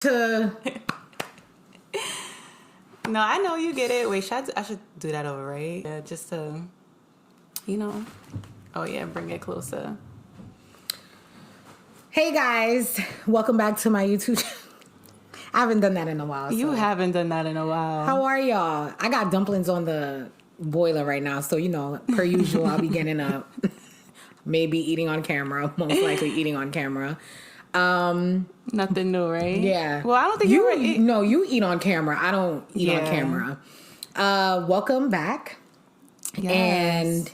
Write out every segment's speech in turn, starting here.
to... No, I know you get it. Wait, I should do that over, right? Yeah, just to, Oh, yeah, bring it closer. Hey, guys. Welcome back to my YouTube channel. I haven't done that in a while. You haven't done that in a while. How are y'all? I got dumplings on the boiler right now, so, per usual, I'll be getting up. Maybe eating on camera. Most likely eating on camera. Nothing new, right? Yeah. Well, I don't think you eat. No, you eat on camera. I don't eat on camera. Welcome back. Yes. And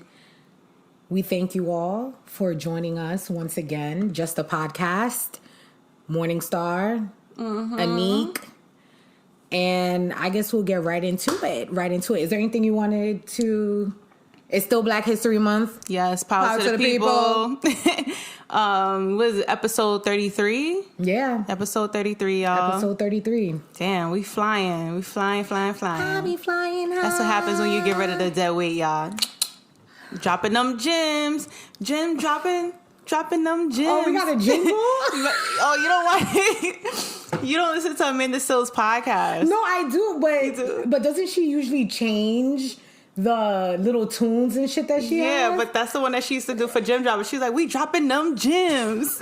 we thank you all for joining us once again. Just a podcast. Morningstar. Anik. And I guess we'll get right into it. Is there anything you wanted to... It's still Black History Month. Yes, power to the people. What is it, episode 33? Yeah. Episode 33, y'all. Episode 33. Damn, we flying. We flying. I be flying high. That's what happens when you get rid of the dead weight, y'all. Dropping them gems. Dropping them gems. Oh, we got a jingle? Oh, you don't want You don't listen to Amanda Sills' podcast. No, I do, but doesn't she usually change the little tunes and shit that she has? Yeah, but that's the one that she used to do for Gem Droppers. She's like, we dropping them gems.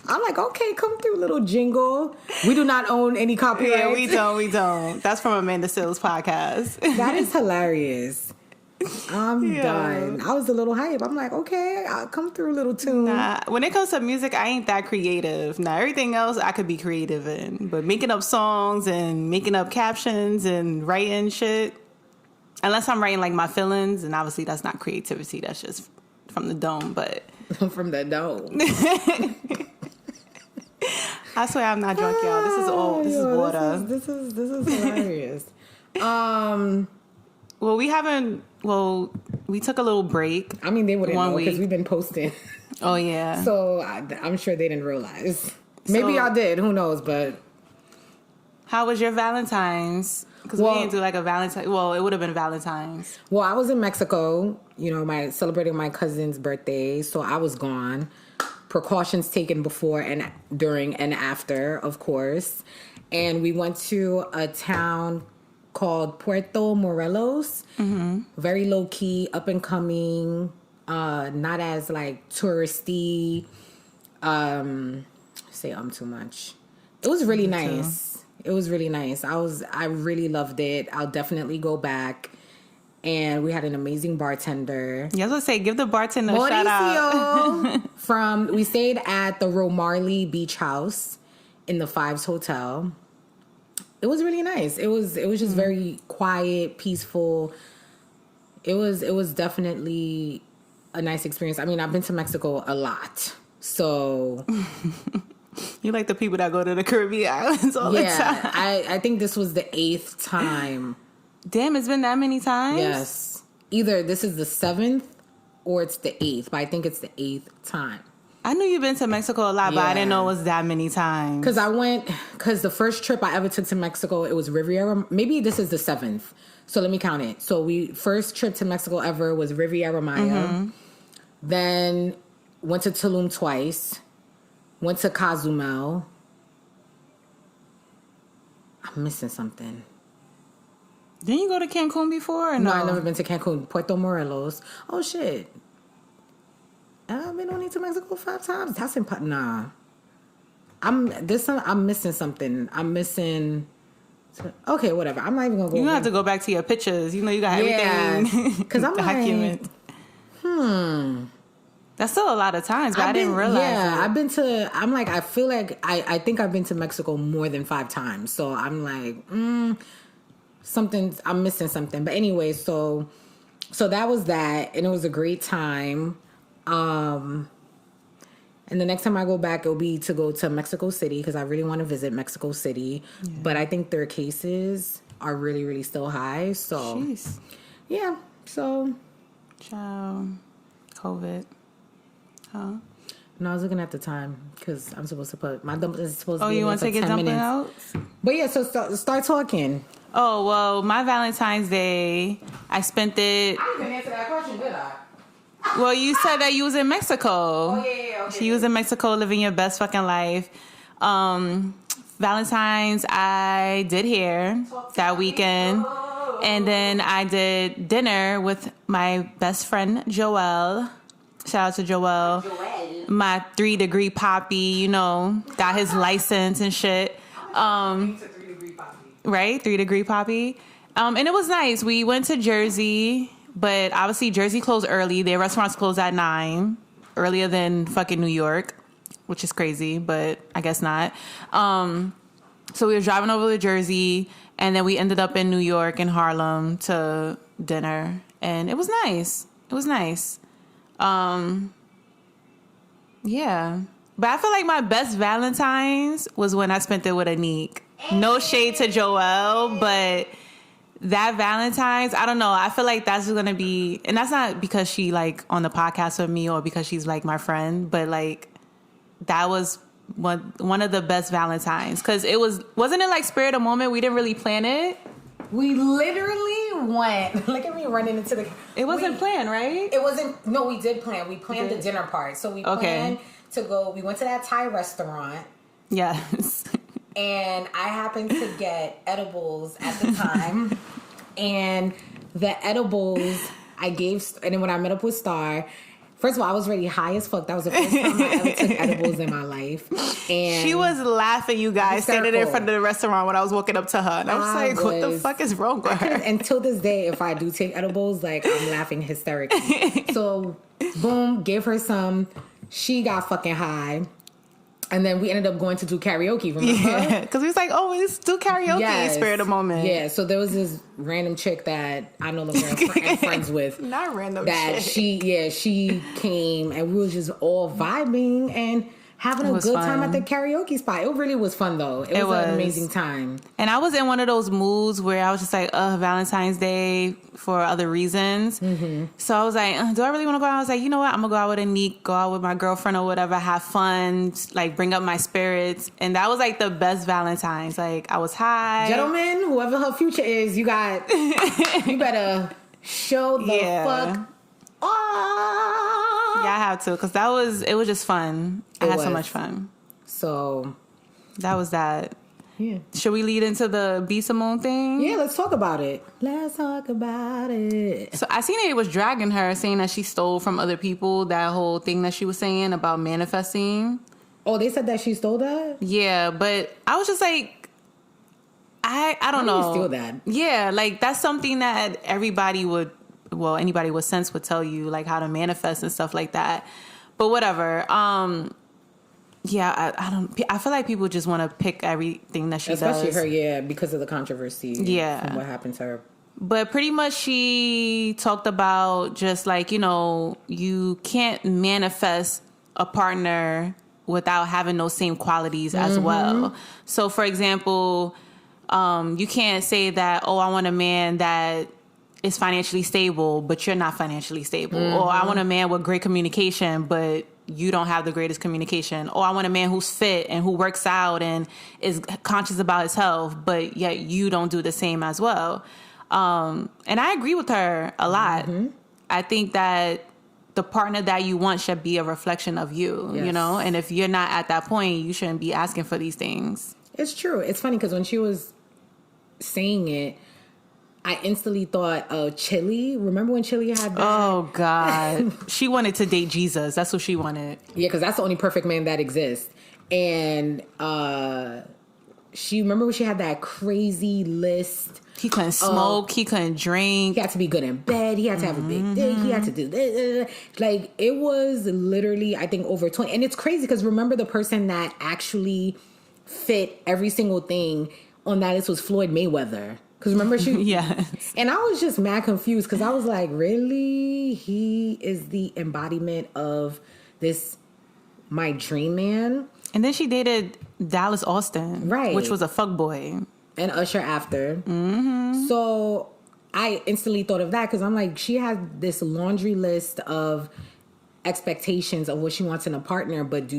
I'm like, okay, come through, little jingle. We do not own any copyright. Yeah, we don't. That's from Amanda Sills' podcast. That is hilarious. I'm done. I was a little hype. I'm like, okay, I'll come through, little tune. Nah, when it comes to music, I ain't that creative. Now, everything else I could be creative in. But making up songs and making up captions and writing shit, unless I'm writing like my feelings, and obviously that's not creativity. That's just from the dome. But from the dome. I swear I'm not drunk, y'all. This is all. This is water. This is hilarious. Well, we took a little break. I mean, they wouldn't know because we've been posting. Oh yeah. So I'm sure they didn't realize. Maybe y'all did. Who knows? But how was your Valentine's? Because we didn't do like a Valentine. Well, it would have been Valentine's. Well, I was in Mexico, celebrating my cousin's birthday. So I was gone. Precautions taken before and during and after, of course. And we went to a town called Puerto Morelos. Mm-hmm. Very low key, up and coming, not as like touristy. Too much. It was really nice. It was really nice. I really loved it. I'll definitely go back. And we had an amazing bartender. Yeah, I was gonna say, give the bartender a shout out. We stayed at the Romarley Beach House in the Fives Hotel. It was really nice. It was just very quiet, peaceful. It was definitely a nice experience. I mean, I've been to Mexico a lot, so you like the people that go to the Caribbean islands all the time. I think this was the 8th time. Damn, it's been that many times? Yes. Either this is the 7th or it's the 8th, but I think it's the 8th time. I knew you've been to Mexico a lot, but I didn't know it was that many times. Because the first trip I ever took to Mexico, it was Riviera. Maybe this is the 7th. So let me count it. So first trip to Mexico ever was Riviera Maya. Mm-hmm. Then went to Tulum twice. Went to Cozumel. I'm missing something. Didn't you go to Cancun before or no? No, I've never been to Cancun. Puerto Morelos. Oh, shit. I've been only to Mexico 5 times. That's nah. I'm missing something. Okay, whatever. I'm not even gonna go. You have to go back to your pictures. You got everything. Because I'm document. That's still a lot of times, but I didn't realize. Yeah, I've been to. I'm like, I feel like I think I've been to Mexico more than 5 times. So I'm like, something. I'm missing something. But anyway, so that was that, and it was a great time. And the next time I go back, it'll be to go to Mexico City because I really want to visit Mexico City. Yeah. But I think their cases are really, really still high. So, jeez. Yeah. So, ciao, COVID. Huh? No, I was looking at the time because I'm supposed to put my dumplings is supposed to be. Oh, you want to take your dumpling out? But yeah, so start talking. Oh well, my Valentine's Day, I spent it. I didn't answer that question, did I? Well, you said that you was in Mexico. Oh, yeah, okay. You was in Mexico living your best fucking life. Valentine's, I did hair that weekend. And then I did dinner with my best friend, Joelle. Shout out to Joelle. My 3-degree poppy, you know, got his license and shit. Right? 3-degree poppy. And it was nice. We went to Jersey, but obviously Jersey closed early. Their restaurants closed at 9, earlier than fucking New York, which is crazy, but I guess not. So we were driving over to Jersey, and then we ended up in New York in Harlem to dinner, and it was nice. It was nice. Yeah. But I feel like my best Valentine's was when I spent it with Anik. No shade to Joelle, but that Valentine's, I don't know. I feel like that's going to be, and that's not because she like on the podcast with me or because she's like my friend, but like that was one of the best Valentines. Because wasn't it like spur of the moment? We didn't really plan it. We literally went. Look at me running into the. It wasn't planned, right? It wasn't. No, we did plan. We planned the dinner part. So we planned to go. We went to that Thai restaurant. Yes. And I happened to get edibles at the time. And the edibles I gave. And then when I met up with Star. First of all, I was already high as fuck. That was the first time I ever took edibles in my life. And she was laughing, you guys, standing in front of the restaurant when I was walking up to her. And I was like, what the fuck is wrong with her? And till this day, if I do take edibles, like, I'm laughing hysterically. So, boom, gave her some. She got fucking high. And then we ended up going to do karaoke, remember? Yeah, because we was like, oh, let's do karaoke, yes. Spare the moment. Yeah, so there was this random chick that I no longer am friends with. Not random that chick. She came and we was just all vibing and having a good time at the karaoke spot. It really was fun, though. It was an amazing time. And I was in one of those moods where I was just like, Valentine's Day for other reasons. Mm-hmm. So I was like, do I really want to go out? I was like, you know what? I'm going to go out with Anik, go out with my girlfriend or whatever, have fun, like bring up my spirits. And that was like the best Valentine's. Like I was high. Gentlemen, whoever her future is, you better show the fuck. Yeah, I have to, because it was just fun. I had so much fun. So that was that. Yeah. Should we lead into the B. Simone thing? Yeah, let's talk about it. Let's talk about it. So I seen it was dragging her, saying that she stole from other people, that whole thing that she was saying about manifesting. Oh, they said that she stole that? Yeah, but I was just like, I don't know. How do you steal that? Yeah, like that's something that anybody with sense would tell you, like how to manifest and stuff like that. But whatever. Yeah, I feel like people just want to pick everything that she does. Especially her, yeah, because of the controversy. Yeah. From what happened to her. But pretty much she talked about just like, you know, you can't manifest a partner without having those same qualities as well. So, for example, you can't say that, I want a man that is financially stable, but you're not financially stable. Or I want a man with great communication, but you don't have the greatest communication. Or I want a man who's fit and who works out and is conscious about his health, but yet you don't do the same as well. And I agree with her a lot. I think that the partner that you want should be a reflection of you, you know? And if you're not at that point, you shouldn't be asking for these things. It's true. It's funny because when she was saying it, I instantly thought of Chili. Remember when Chili had that? Oh, God. She wanted to date Jesus. That's what she wanted. Yeah, because that's the only perfect man that exists. And remember when she had that crazy list? He couldn't smoke. He couldn't drink. He had to be good in bed. He had to have a big dick. He had to do this. Like, it was literally, I think, over 20. And it's crazy because remember the person that actually fit every single thing on that list was Floyd Mayweather. Because remember she... Yes. And I was just mad confused because I was like, really? He is the embodiment of this, my dream man? And then she dated Dallas Austin. Right. Which was a fuckboy. And Usher after. So I instantly thought of that because I'm like, she had this laundry list of expectations of what she wants in a partner, but are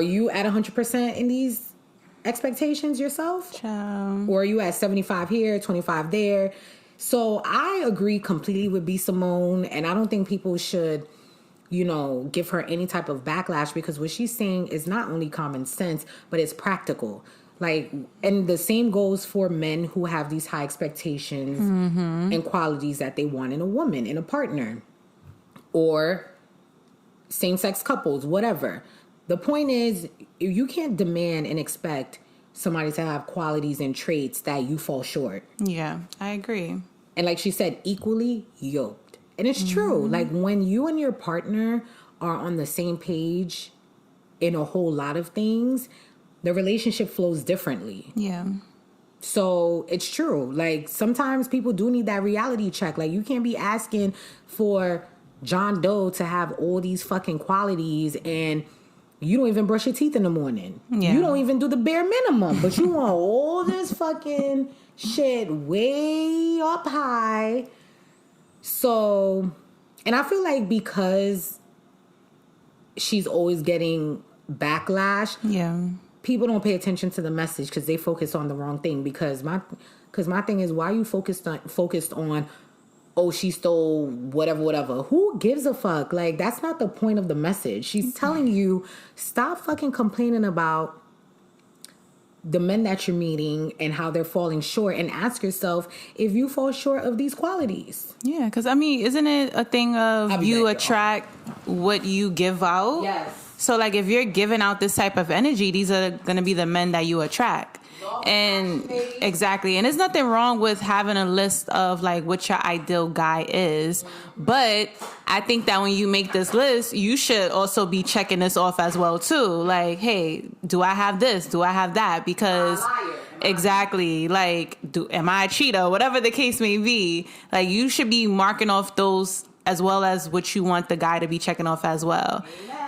you at 100% in these expectations yourself? Or are you at 75 here, 25 there? So I agree completely with B. Simone, and I don't think people should give her any type of backlash, because what she's saying is not only common sense, but it's practical. Like, and the same goes for men who have these high expectations and qualities that they want in a woman, in a partner, or same-sex couples, whatever. The point is, you can't demand and expect somebody to have qualities and traits that you fall short. Yeah, I agree. And like she said, equally yoked. And it's true. Like, when you and your partner are on the same page in a whole lot of things, the relationship flows differently. Yeah. So it's true. Like, sometimes people do need that reality check. Like, you can't be asking for John Doe to have all these fucking qualities and you don't even brush your teeth in the morning. Yeah. You don't even do the bare minimum, but you want all this fucking shit way up high. So, and I feel like because she's always getting backlash, people don't pay attention to the message because they focus on the wrong thing. Because my thing is, why are you focused on oh, she stole whatever. Who gives a fuck? Like, that's not the point of the message. She's telling you, stop fucking complaining about the men that you're meeting and how they're falling short, and ask yourself if you fall short of these qualities. Yeah, because, I mean, isn't it a thing of you attract what you give out? Yes. So, like, if you're giving out this type of energy, these are going to be the men that you attract. And exactly. And there's nothing wrong with having a list of like what your ideal guy is. But I think that when you make this list, you should also be checking this off as well too. Like, hey, do I have this? Do I have that? Because exactly, like, am I a cheater? Whatever the case may be, like, you should be marking off those as well as what you want the guy to be checking off as well.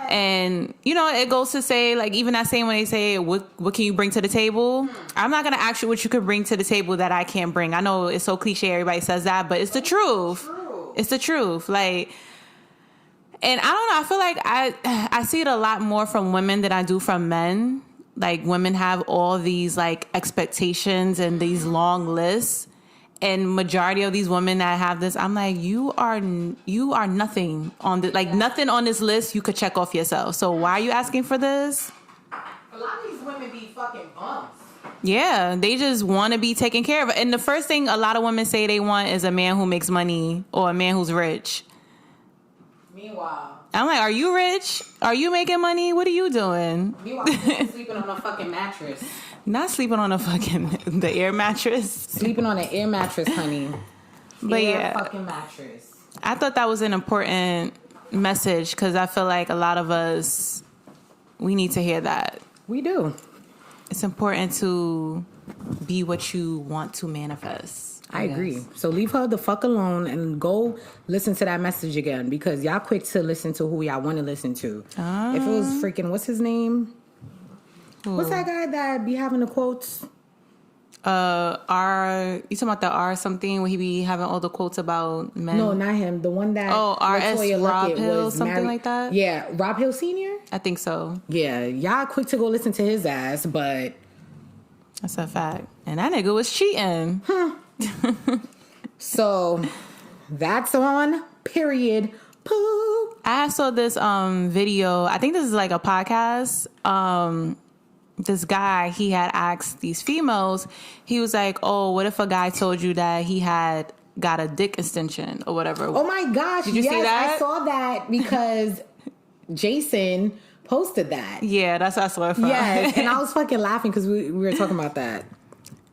And, it goes to say, like, even that same when they say, what can you bring to the table? I'm not going to ask you what you could bring to the table that I can't bring. I know it's so cliche, everybody says that, but it's the truth. It's the truth. Like, and I don't know, I feel like I see it a lot more from women than I do from men. Like, women have all these, like, expectations and these long lists. And majority of these women that have this, I'm like, you are nothing on the, like, nothing on this list you could check off yourself. So why are you asking for this? A lot of these women be fucking bums. Yeah, they just want to be taken care of. And the first thing a lot of women say they want is a man who makes money or a man who's rich. Meanwhile, I'm like, are you rich? Are you making money? What are you doing? Meanwhile, I'm sleeping on a fucking mattress. Not sleeping on the air mattress. Sleeping on an air mattress, honey. But air fucking mattress. I thought that was an important message because I feel like a lot of us, we need to hear that. We do. It's important to be what you want to manifest. I agree. So leave her the fuck alone and go listen to that message again, because y'all quick to listen to who y'all want to listen to. If it was freaking, what's his name? What's that guy that be having the quotes? You talking about the R something where he be having all the quotes about men? No, not him. The one that R.S. Rob Hill, something married. Like that? Yeah, Rob Hill Sr.? I think so. Yeah, y'all quick to go listen to his ass, but... That's a fact. And that nigga was cheating. So, that's on period. Poop. I saw this video. I think this is like a podcast. This guy, he had asked these females, he was like, oh, what if a guy told you that he had got a dick extension or whatever? Oh my gosh. Did you see that? I saw that because Jason posted that. Yeah, that's what I saw it from. Yes, and I was fucking laughing because we were talking about that.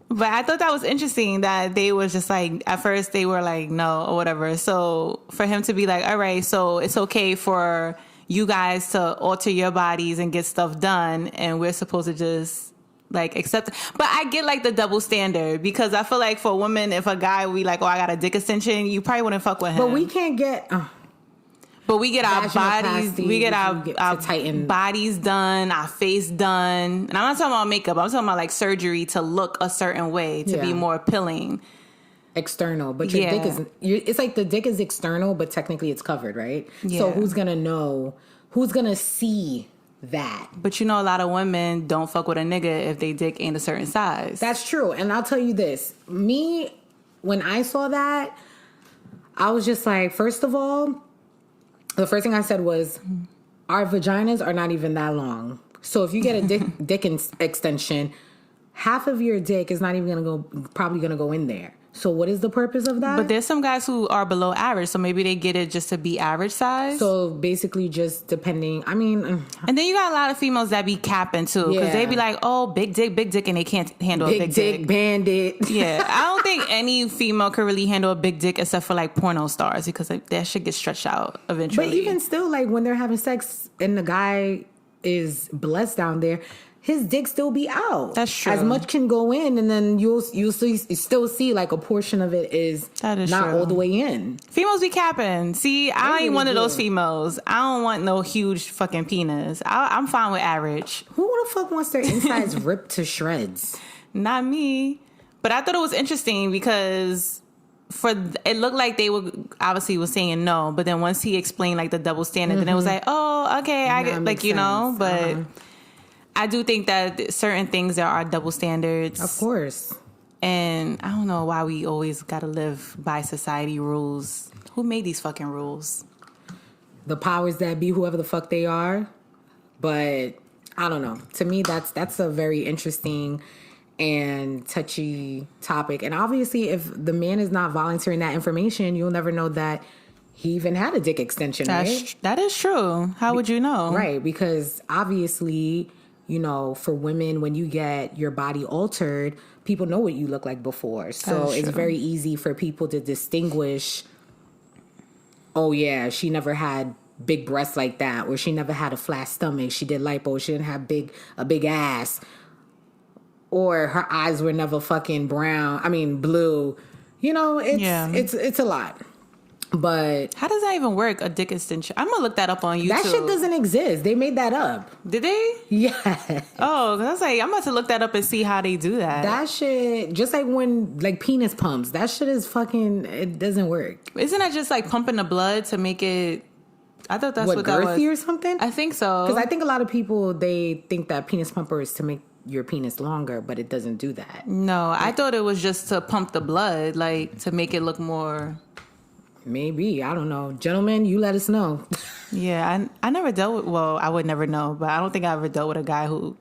But I thought that was interesting that they was just like, at first they were like, no, or whatever. So for him to be like, all right, so it's okay for you guys to alter your bodies and get stuff done, and we're supposed to just like accept it. But I get like the double standard, because I feel like for women, if a guy we like, oh, I got a dick extension, you probably wouldn't fuck with him. But we can't get but we get our bodies, we get our tighten. bodies done, our face done. And I'm not talking about makeup. I'm talking about like surgery to look a certain way, to be more appealing. External, but your dick is, it's like the dick is external, but technically it's covered, right? Yeah. So who's going to know? Who's going to see that? But you know, a lot of women don't fuck with a nigga if they dick ain't a certain size. That's true. And I'll tell you this. When I saw that, I was just like, first of all, the first thing I said was, our vaginas are not even that long. So if you get a dick extension, half of your dick is not even probably gonna go in there. So what is the purpose of that? But there's some guys who are below average, so maybe they get it just to be average size. So basically just depending, I mean... And then you got a lot of females that be capping too. Because they be like, oh, big dick, and they can't handle a big dick. Big bandit. Yeah, I don't think any female could really handle a big dick except for like porno stars, because like, that shit gets stretched out eventually. But even still, like when they're having sex and the guy is blessed down there, his dick still be out. That's true. As much can go in, and then you'll still see like a portion of it is not true. all the way in. Females be capping. See, I ain't one of those females. I don't want no huge fucking penis. I'm fine with average. Who the fuck wants their insides ripped to shreds? Not me. But I thought it was interesting because it looked like they were obviously was saying no, but then once he explained like the double standard, then it was like, oh, okay, I get, like, you know, but I do think that certain things there are double standards. Of course. And I don't know why we always got to live by society rules. Who made these fucking rules? The powers that be, whoever the fuck they are. But I don't know. To me, that's a very interesting and touchy topic. And obviously, if the man is not volunteering that information, you'll never know that he even had a dick extension, right? That is true. How would you know? Right, because obviously, you know, for women, when you get your body altered, people know what you look like before. So it's very easy for people to distinguish, oh yeah, she never had big breasts like that, or she never had a flat stomach, she did lipo, she didn't have a big ass, or her eyes were never fucking blue. You know, it's a lot. But how does that even work? A dick extension? I'm gonna look that up on YouTube. That shit doesn't exist. They made that up. Did they? Yeah. Oh, I was like, I'm about to look that up and see how they do that. That shit, just like when like penis pumps, that shit is fucking. It doesn't work. Isn't that just like pumping the blood to make it? I thought that's what that was. Girthy or something? I think so. Because I think a lot of people, they think that penis pumper is to make your penis longer, but it doesn't do that. No, I thought it was just to pump the blood, like to make it look more. Maybe. I don't know. Gentlemen, you let us know. Yeah, I never dealt with, well, I would never know, but I don't think I ever dealt with a guy who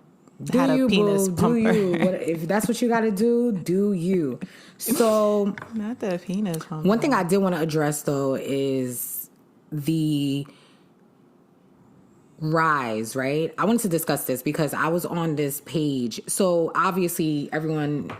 had a penis pumper. Do you? If that's what you got to do you. So. Not the penis pumper. One thing I did want to address, though, is the rise, right? I wanted to discuss this because I was on this page. So obviously everyone,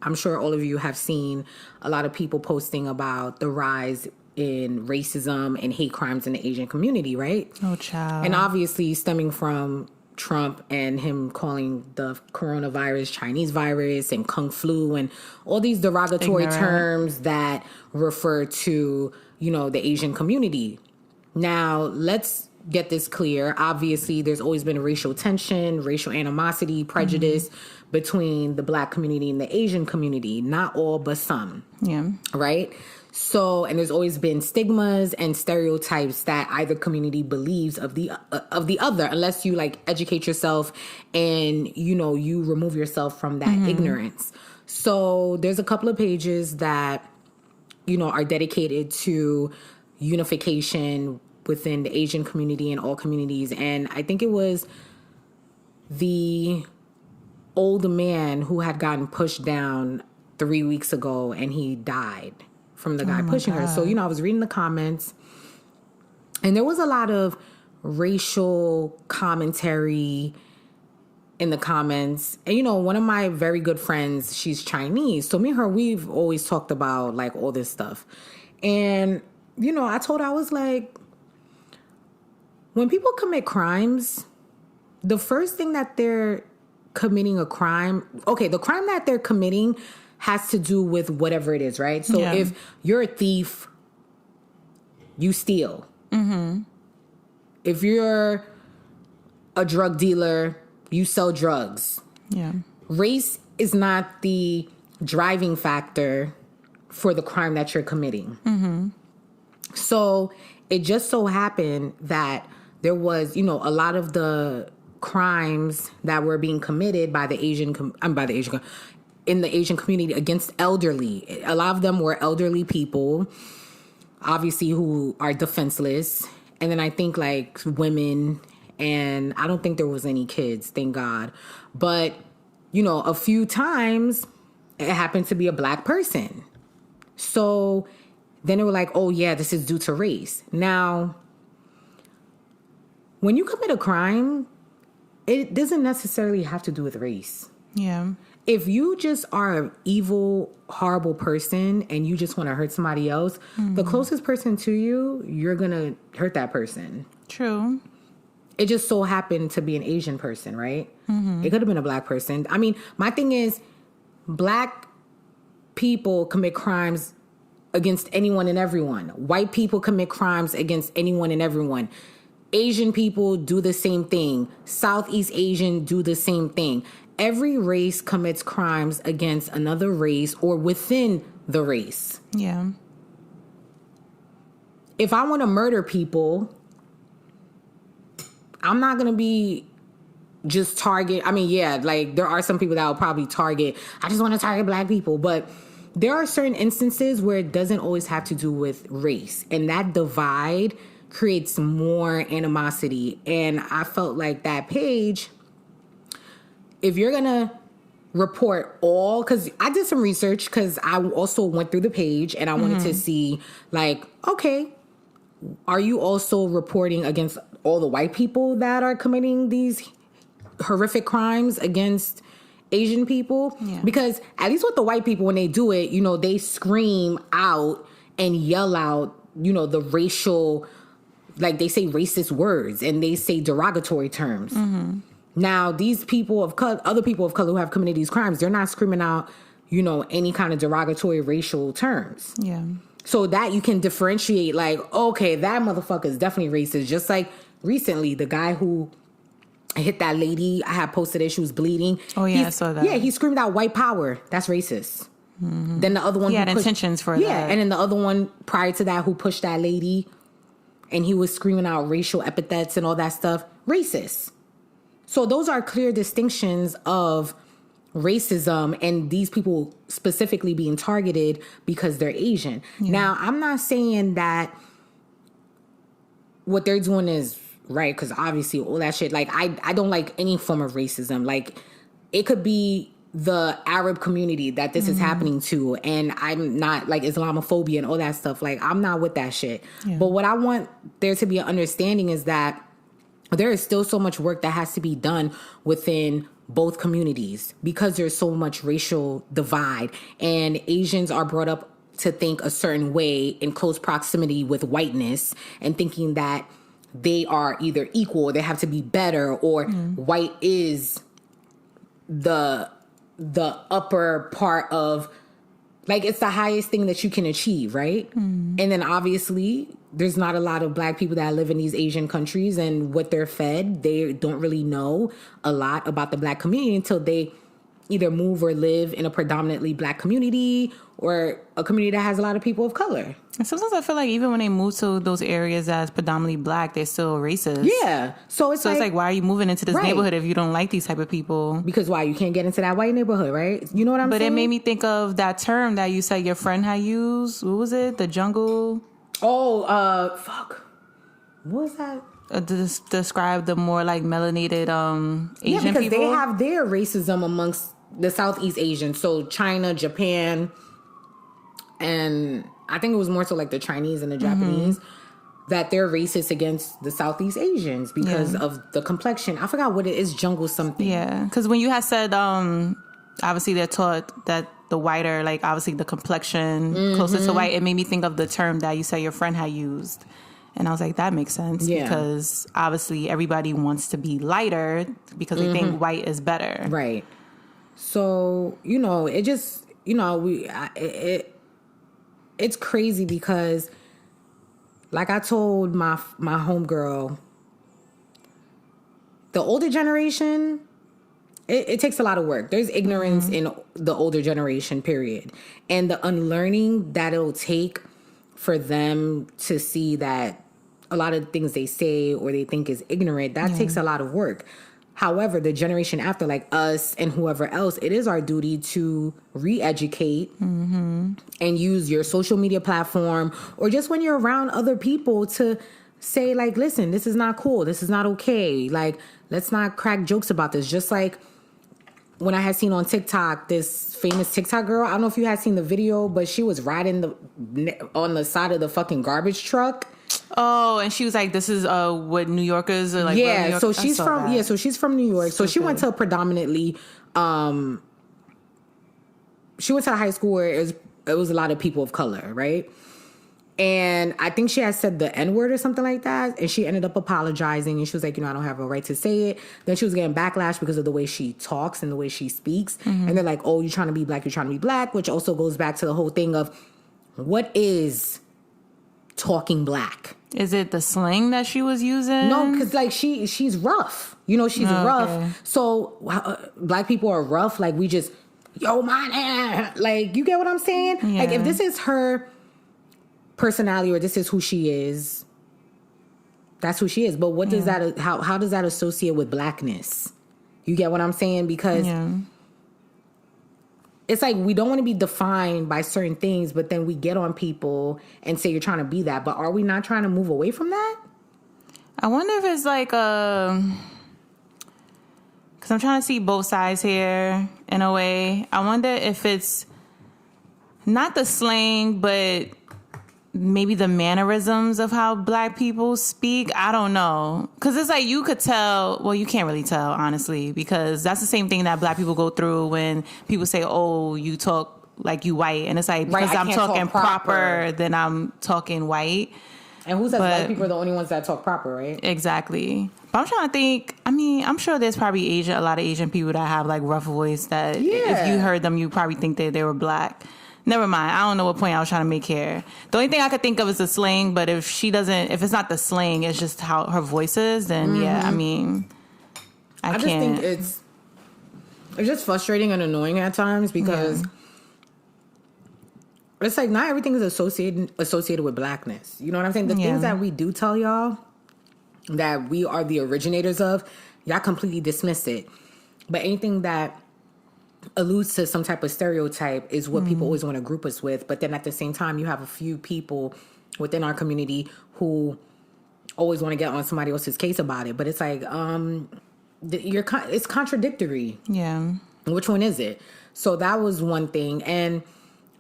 I'm sure all of you have seen a lot of people posting about the rise in racism and hate crimes in the Asian community, right? Oh, child. And obviously stemming from Trump and him calling the coronavirus Chinese virus and Kung flu and all these derogatory terms that refer to, you know, the Asian community. Now, let's get this clear. Obviously, there's always been racial tension, racial animosity, prejudice between the Black community and the Asian community. Not all, but some. Yeah. Right? So, and there's always been stigmas and stereotypes that either community believes of the other, unless you like educate yourself and, you know, you remove yourself from that ignorance. So there's a couple of pages that, you know, are dedicated to unification within the Asian community and all communities. And I think it was the old man who had gotten pushed down 3 weeks ago and he died from the guy pushing her. So, you know, I was reading the comments and there was a lot of racial commentary in the comments. And, you know, one of my very good friends, she's Chinese. So me and her, we've always talked about like all this stuff. And, you know, I told her, I was like, when people commit crimes, the first thing that they're committing a crime, okay, the crime that they're committing has to do with whatever it is, right? So if you're a thief, you steal. If you're a drug dealer, you sell drugs. Yeah. Race is not the driving factor for the crime that you're committing. So it just so happened that there was, you know, a lot of the crimes that were being committed by the in the Asian community against elderly. A lot of them were elderly people, obviously, who are defenseless. and then I think like women, and I don't think there was any kids, thank God. But, you know, a few times it happened to be a black person. So then they were like, oh yeah, this is due to race. Now, when you commit a crime, it doesn't necessarily have to do with race. Yeah. If you just are an evil, horrible person and you just want to hurt somebody else, the closest person to you, you're going to hurt that person. True. It just so happened to be an Asian person, right? It could have been a black person. I mean, my thing is, black people commit crimes against anyone and everyone. White people commit crimes against anyone and everyone. Asian people do the same thing. Southeast Asian do the same thing. Every race commits crimes against another race or within the race. Yeah. If I want to murder people, I'm not going to be just target. I mean, yeah, like there are some people that will probably target. I just want to target black people. But there are certain instances where it doesn't always have to do with race. And that divide creates more animosity. And I felt like that page, if you're going to report all, because I did some research because I also went through the page and I wanted to see like, okay, are you also reporting against all the white people that are committing these horrific crimes against Asian people? Yeah. Because at least with the white people, when they do it, you know, they scream out and yell out, you know, the racial, like they say racist words and they say derogatory terms. Now, these people of color, other people of color who have committed these crimes, they're not screaming out, you know, any kind of derogatory racial terms. Yeah. So that you can differentiate, like, okay, that motherfucker is definitely racist. Just like recently, the guy who hit that lady, I had posted it, she was bleeding. Oh, yeah, I saw that. Yeah, he screamed out white power. That's racist. Then the other one, he had intentions for that. Yeah, and then the other one prior to that who pushed that lady, and he was screaming out racial epithets and all that stuff, racist. So those are clear distinctions of racism and these people specifically being targeted because they're Asian. Yeah. Now, I'm not saying that what they're doing is right, because obviously all that shit, like I don't like any form of racism. Like it could be the Arab community that this is happening to, and I'm not like Islamophobia and all that stuff. Like I'm not with that shit. Yeah. But what I want there to be an understanding is that there is still so much work that has to be done within both communities because there's so much racial divide, and Asians are brought up to think a certain way in close proximity with whiteness and thinking that they are either equal or they have to be better, or white is the upper part of, like, it's the highest thing that you can achieve, right? And then obviously there's not a lot of black people that live in these Asian countries, and what they're fed, they don't really know a lot about the black community until they either move or live in a predominantly black community or a community that has a lot of people of color. And sometimes I feel like even when they move to those areas that's predominantly black, they're still racist. Yeah. So it's like, why are you moving into this neighborhood if you don't like these type of people? Because why? You can't get into that white neighborhood, right? You know what I'm saying? But it made me think of that term that you said your friend had used. What was it? The jungle? Oh, fuck. What was that? Describe the more like melanated Asian because people. they have their racism amongst the Southeast Asians. So China, Japan, and I think it was more so like the Chinese and the Japanese, that they're racist against the Southeast Asians because of the complexion. I forgot what it is, jungle something. Yeah, because when you had said, obviously they're taught that the whiter, like obviously the complexion closer to white, it made me think of the term that you said your friend had used. And I was like, that makes sense because obviously everybody wants to be lighter because they think white is better. Right. So, you know, it just, you know, it's crazy because, like I told my homegirl, the older generation, it takes a lot of work. There's ignorance in the older generation, period. And the unlearning that it'll take for them to see that a lot of things they say or they think is ignorant, that takes a lot of work. However, the generation after, like us and whoever else, it is our duty to re-educate and use your social media platform or just when you're around other people to say like, listen, this is not cool. This is not okay. Like, let's not crack jokes about this. Just like when I had seen on TikTok, this famous TikTok girl, I don't know if you had seen the video, but she was riding on the side of the fucking garbage truck. Oh, and she was like, this is what New Yorkers are like. Yeah, so she's from New York. So she went to a predominantly she went to a high school where it was a lot of people of color, right? And I think she had said the N-word or something like that. And she ended up apologizing. And she was like, I don't have a right to say it. Then she was getting backlash because of the way she talks and the way she speaks. Mm-hmm. And they're like, oh, you're trying to be black, you're trying to be black. Which also goes back to the whole thing of what is talking black? Is it the slang that she was using? No, because like she's rough. She's rough. Okay. So black people are rough. Like we just, yo, man. Like, you get what I'm saying? Yeah. Like if this is her personality or this is who she is, that's who she is. But what does that, how does that associate with blackness? You get what I'm saying? Because it's like we don't want to be defined by certain things, but then we get on people and say you're trying to be that. But are we not trying to move away from that? I wonder if it's like because I'm trying to see both sides here in a way. I wonder if it's not the slang, but maybe the mannerisms of how black people speak. I don't know. Because it's like you could tell. Well, you can't really tell, honestly, because that's the same thing that black people go through when people say, oh, you talk like you white. And it's like, because I'm talking proper, then I'm talking white. And who says white people are the only ones that talk proper, right? Exactly. But I'm trying to think. I mean, I'm sure there's probably a lot of Asian people that have like rough voice that if you heard them, you probably think that they were black. Never mind. I don't know what point I was trying to make here. The only thing I could think of is the slang, but if it's not the slang, it's just how her voice is, then I mean, I can't. just think it's just frustrating and annoying at times because it's like not everything is associated with blackness. You know what I'm saying? The things that we do tell y'all that we are the originators of, y'all completely dismiss it. But anything that alludes to some type of stereotype is what people always want to group us with. But then at the same time, you have a few people within our community who always want to get on somebody else's case about it. But it's like, it's contradictory. Yeah. Which one is it? So that was one thing. And,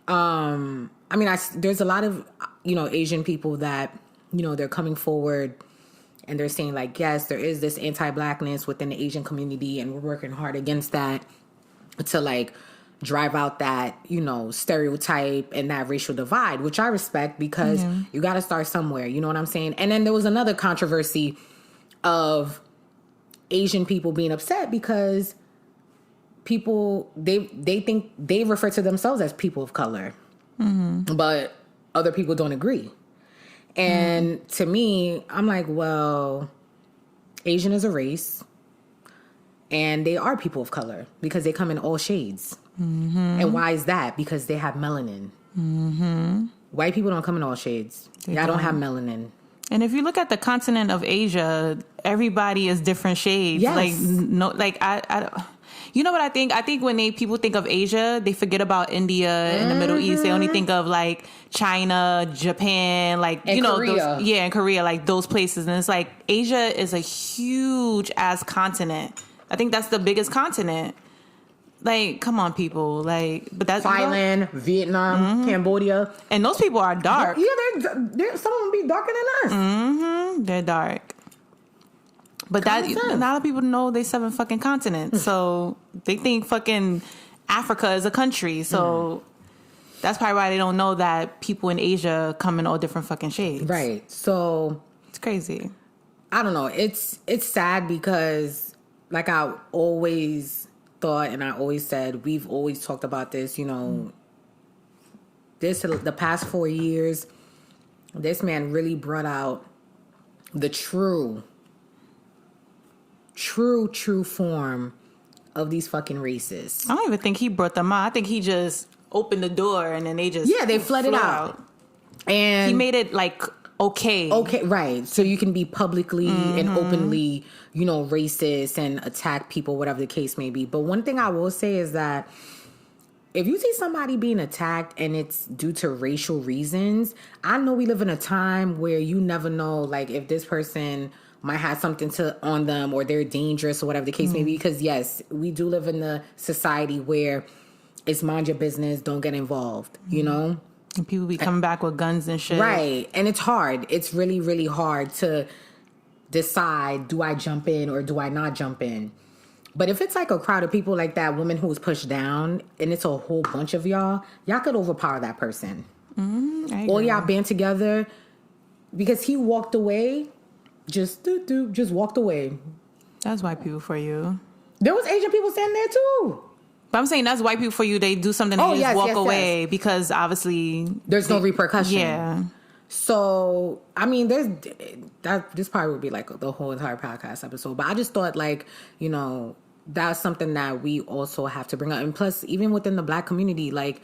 I mean, there's a lot of, Asian people that, they're coming forward and they're saying like, yes, there is this anti-blackness within the Asian community and we're working hard against that to like drive out that, stereotype and that racial divide, which I respect because you got to start somewhere. You know what I'm saying? And then there was another controversy of Asian people being upset because people, they think they refer to themselves as people of color, but other people don't agree. And to me, I'm like, well, Asian is a race. And they are people of color because they come in all shades. And why is that? Because they have melanin. White people don't come in all shades. Y'all don't have melanin. And if you look at the continent of Asia, everybody is different shades. Yes. Like, no, like I you know what I think? I think when people think of Asia, they forget about India and the Middle East. They only think of like China, Japan, like, and Korea. And Korea, like those places. And it's like Asia is a huge ass continent. I think that's the biggest continent. Like, come on, people. Like, but that's Thailand, Vietnam, Cambodia, and those people are dark. Yeah, they're some of them be darker than us. They're dark. But that a lot of people know they 7 fucking continents, so they think fucking Africa is a country. So that's probably why they don't know that people in Asia come in all different fucking shades. Right. So it's crazy. I don't know. It's sad because, like I always thought, and I always said, we've always talked about this. The past 4 years, this man really brought out the true form of these fucking races. I don't even think he brought them out. I think he just opened the door and then they just they flooded out. And he made it like okay, right? So you can be publicly and openly, racist and attack people, whatever the case may be. But one thing I will say is that if you see somebody being attacked and it's due to racial reasons, I know we live in a time where you never know, like, if this person might have something on them or they're dangerous or whatever the case may be. Because, yes, we do live in a society where it's mind your business, don't get involved, you know? And people be coming back with guns and shit. Right. And it's hard. It's really, really hard to decide, do I jump in or do I not jump in? But if it's like a crowd of people like that woman who was pushed down and it's a whole bunch of y'all could overpower that person. All y'all band together because he walked away, just walked away. That's white people for you. There was Asian people standing there too. But I'm saying that's white people for you. They do something and just walk away because obviously there's no repercussion. Yeah. So, I mean, this probably would be like the whole entire podcast episode. But I just thought, like, you know, that's something that we also have to bring up. And plus, even within the black community, like,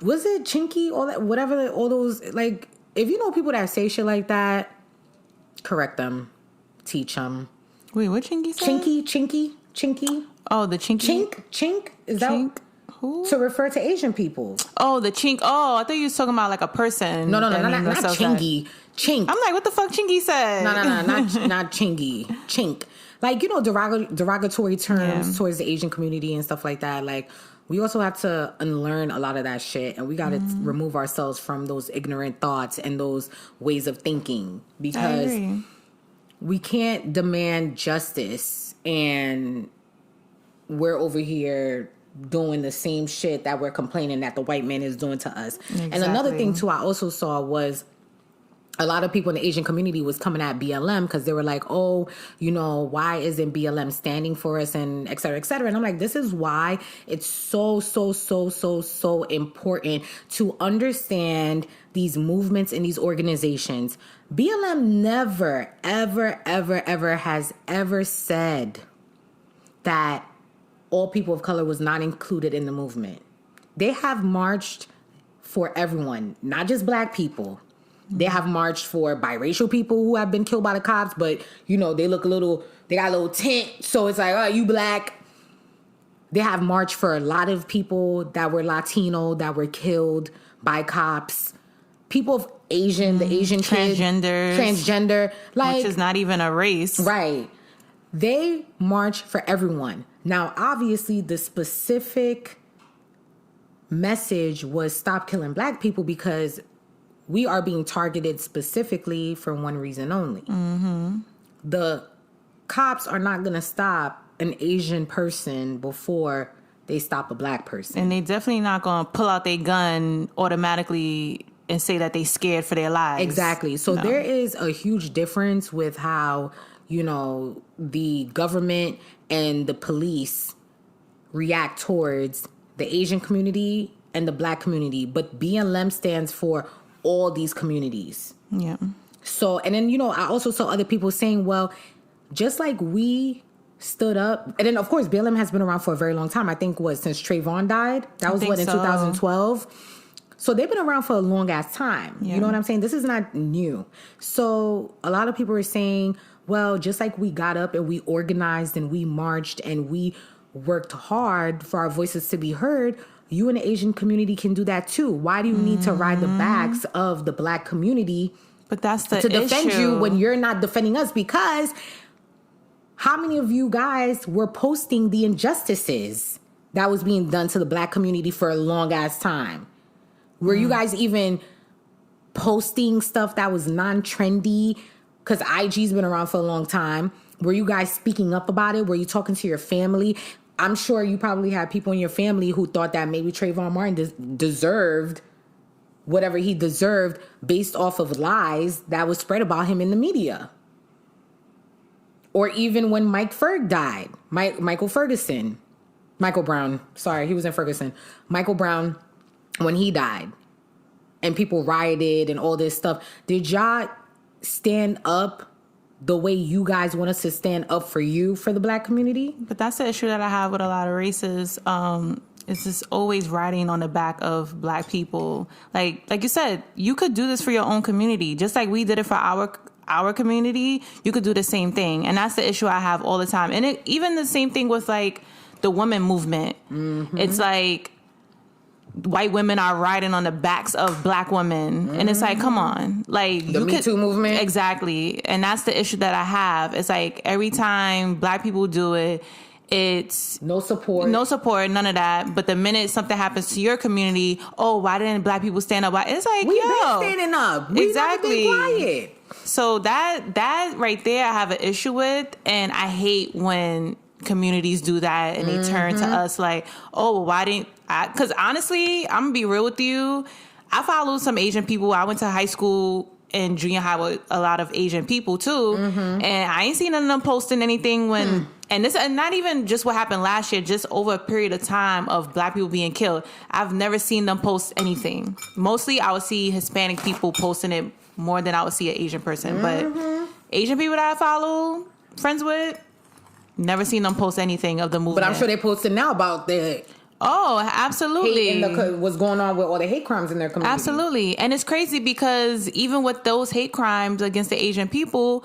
was it chinky? All that, whatever, all those, like, if you know people that say shit like that, correct them, teach them. Wait, what chinky said? Chinky. Oh, the chinky? Chink? Is that? Chink? Who? To refer to Asian people. Oh, the chink. Oh, I thought you was talking about like a person. No, not chingy. Chink. I'm like, what the fuck chinky said? No, not chingy. Chink. Like, you know, derogatory terms towards the Asian community and stuff like that. Like, we also have to unlearn a lot of that shit. And we got to remove ourselves from those ignorant thoughts and those ways of thinking. Because we can't demand justice and we're over here doing the same shit that we're complaining that the white man is doing to us. Exactly. And another thing too I also saw was a lot of people in the Asian community was coming at BLM because they were like, oh, you know, why isn't BLM standing for us and et cetera, et cetera. And I'm like, this is why it's so important to understand these movements and these organizations. BLM never, ever has ever said that all people of color was not included in the movement. They have marched for everyone, not just black people. They have marched for biracial people who have been killed by the cops, but, you know, they got a little tint, so it's like, oh, you black. They have marched for a lot of people that were Latino, that were killed by cops. People of Asian, the Asian transgender. Like, which is not even a race. Right. They march for everyone. Now, obviously, the specific message was stop killing black people because we are being targeted specifically for one reason only. The cops are not going to stop an Asian person before they stop a black person. And they definitely not going to pull out their gun automatically and say that they scared for their lives. Exactly. So there is a huge difference with how, you know, the government and the police react towards the Asian community and the black community. But BLM stands for all these communities. Yeah. So, and then, you know, I also saw other people saying, well, just like we stood up, and then of course BLM has been around for a very long time. I think since Trayvon died, that was in 2012. So they've been around for a long ass time. Yeah. You know what I'm saying? This is not new. So a lot of people are saying, well, just like we got up and we organized and we marched and we worked hard for our voices to be heard, you in the Asian community can do that too. Why do you need to ride the backs of the black community but that's the to defend issue. You when you're not defending us? Because how many of you guys were posting the injustices that was being done to the black community for a long ass time? Were you guys even posting stuff that was non-trendy? Because IG's been around for a long time. Were you guys speaking up about it? Were you talking to your family? I'm sure you probably had people in your family who thought that maybe Trayvon Martin deserved whatever he deserved based off of lies that was spread about him in the media. Or even when Michael Brown, sorry, he was in Ferguson. Michael Brown, when he died and people rioted and all this stuff, did y'all stand up the way you guys want us to stand up for you, for the black community? But that's the issue that I have with a lot of races. It's just always riding on the back of black people. Like you said, you could do this for your own community. Just like we did it for our community, you could do the same thing. And that's the issue I have all the time. And even the same thing with like the women movement. Mm-hmm. It's like white women are riding on the backs of black women. Mm-hmm. And it's like, come on. Like the Me Too movement. Exactly. And that's the issue that I have. It's like every time black people do it, it's no support, none of that. But the minute something happens to your community, oh, why didn't black people stand up? It's like, we've been standing up. We exactly. Never been quiet. So that right there, I have an issue with, and I hate when communities do that and they turn to us like, oh, well, why didn't I? Because honestly, I'm gonna be real with you. I follow some Asian people. I went to high school and junior high with a lot of Asian people too, and I ain't seen none of them posting anything when. And this, and not even just what happened last year, just over a period of time of black people being killed. I've never seen them post anything. Mostly, I would see Hispanic people posting it more than I would see an Asian person. But Asian people that I follow, friends with, never seen them post anything of the movement. But I'm sure they posted now about the absolutely what's going on with all the hate crimes in their community. Absolutely, and it's crazy because even with those hate crimes against the Asian people,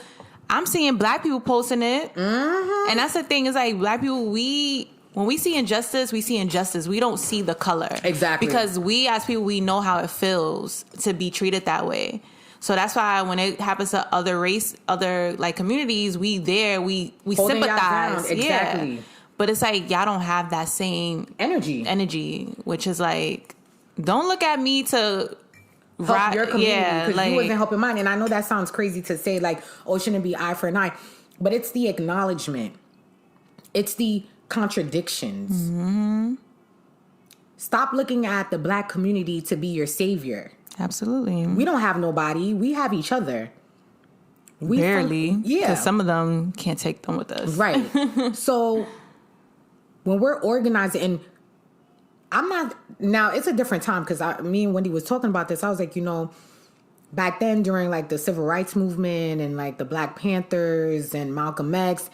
I'm seeing black people posting it. Mm-hmm. And that's the thing, is like black people, when we see injustice, we see injustice. We don't see the color. Exactly. Because we as people, we know how it feels to be treated that way. So that's why when it happens to other like communities, we sympathize. Exactly. Yeah. But it's like, y'all don't have that same energy, which is like, don't look at me to help your community because you wasn't helping mine. And I know that sounds crazy to say, like, oh, it shouldn't be eye for an eye, but it's the acknowledgement, it's the contradictions. Mm-hmm. Stop looking at the black community to be your savior. Absolutely. We don't have nobody. We have each other. Barely. Because some of them can't take them with us. Right. So when we're organizing, and I'm not, now it's a different time because me and Wendy was talking about this. I was like, back then during like the civil rights movement and like the Black Panthers and Malcolm X,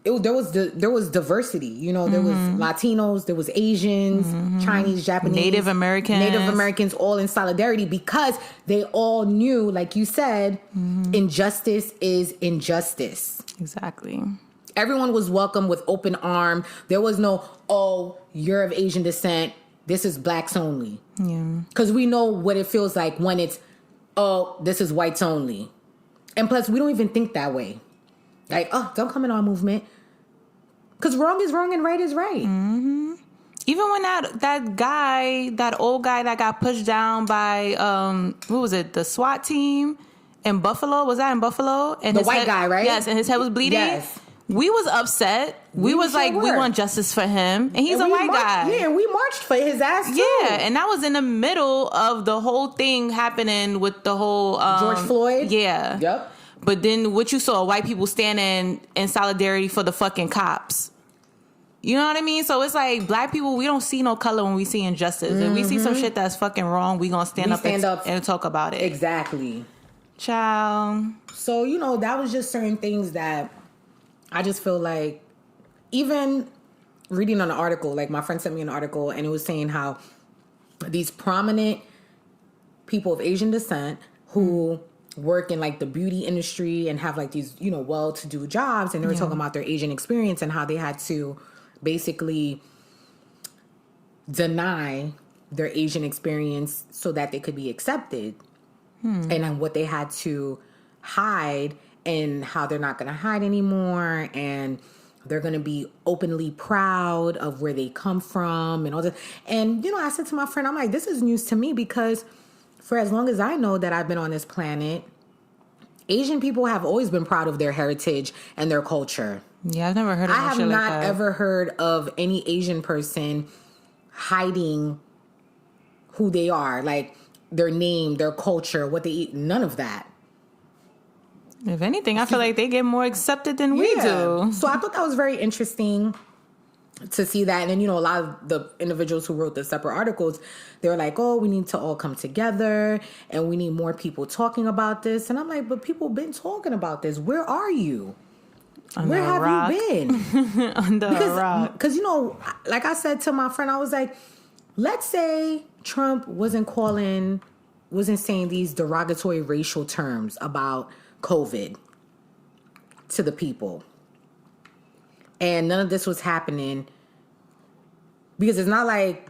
there was diversity. There was Latinos, there was Asians, Chinese, Japanese, Native Americans, all in solidarity because they all knew, like you said, injustice is injustice. Exactly. Everyone was welcome with open arm. There was no, oh, you're of Asian descent, this is blacks only. Yeah. Because we know what it feels like when it's, oh, this is whites only. And plus, we don't even think that way. Like, oh, don't come in our movement. Because wrong is wrong and right is right. Mm-hmm. Even when that old guy that got pushed down by, what was it, the SWAT team in Buffalo? Was that in Buffalo? And the white guy, right? Yes, and his head was bleeding. Yes. We was upset. We was like, we want justice for him. And he's a white guy. Yeah, we marched for his ass too. Yeah, and that was in the middle of the whole thing happening with the whole... George Floyd? Yeah. Yep. But then what you saw, white people standing in solidarity for the fucking cops. You know what I mean? So it's like, black people, we don't see no color when we see injustice. If we see some shit that's fucking wrong, we gonna stand up and talk about it. Exactly. Ciao. So, that was just certain things that I just feel like, even reading an article, like my friend sent me an article and it was saying how these prominent people of Asian descent who work in like the beauty industry and have like these, well-to-do jobs, and they were talking about their Asian experience and how they had to basically deny their Asian experience so that they could be accepted. And then what they had to hide and how they're not going to hide anymore, and they're going to be openly proud of where they come from and all that. And, I said to my friend, I'm like, this is news to me because for as long as I know that I've been on this planet, Asian people have always been proud of their heritage and their culture. Yeah, I've never heard of that. I have not ever heard of any Asian person hiding who they are, like their name, their culture, what they eat, none of that. If anything, I feel like they get more accepted than we do. So I thought that was very interesting to see that. And then, a lot of the individuals who wrote the separate articles, they were like, oh, we need to all come together and we need more people talking about this. And I'm like, but people been talking about this. Where are you? Where have you been? Under a rock. Because, like I said to my friend, I was like, let's say Trump wasn't saying these derogatory racial terms about COVID to the people. and none of this was happening, because it's not like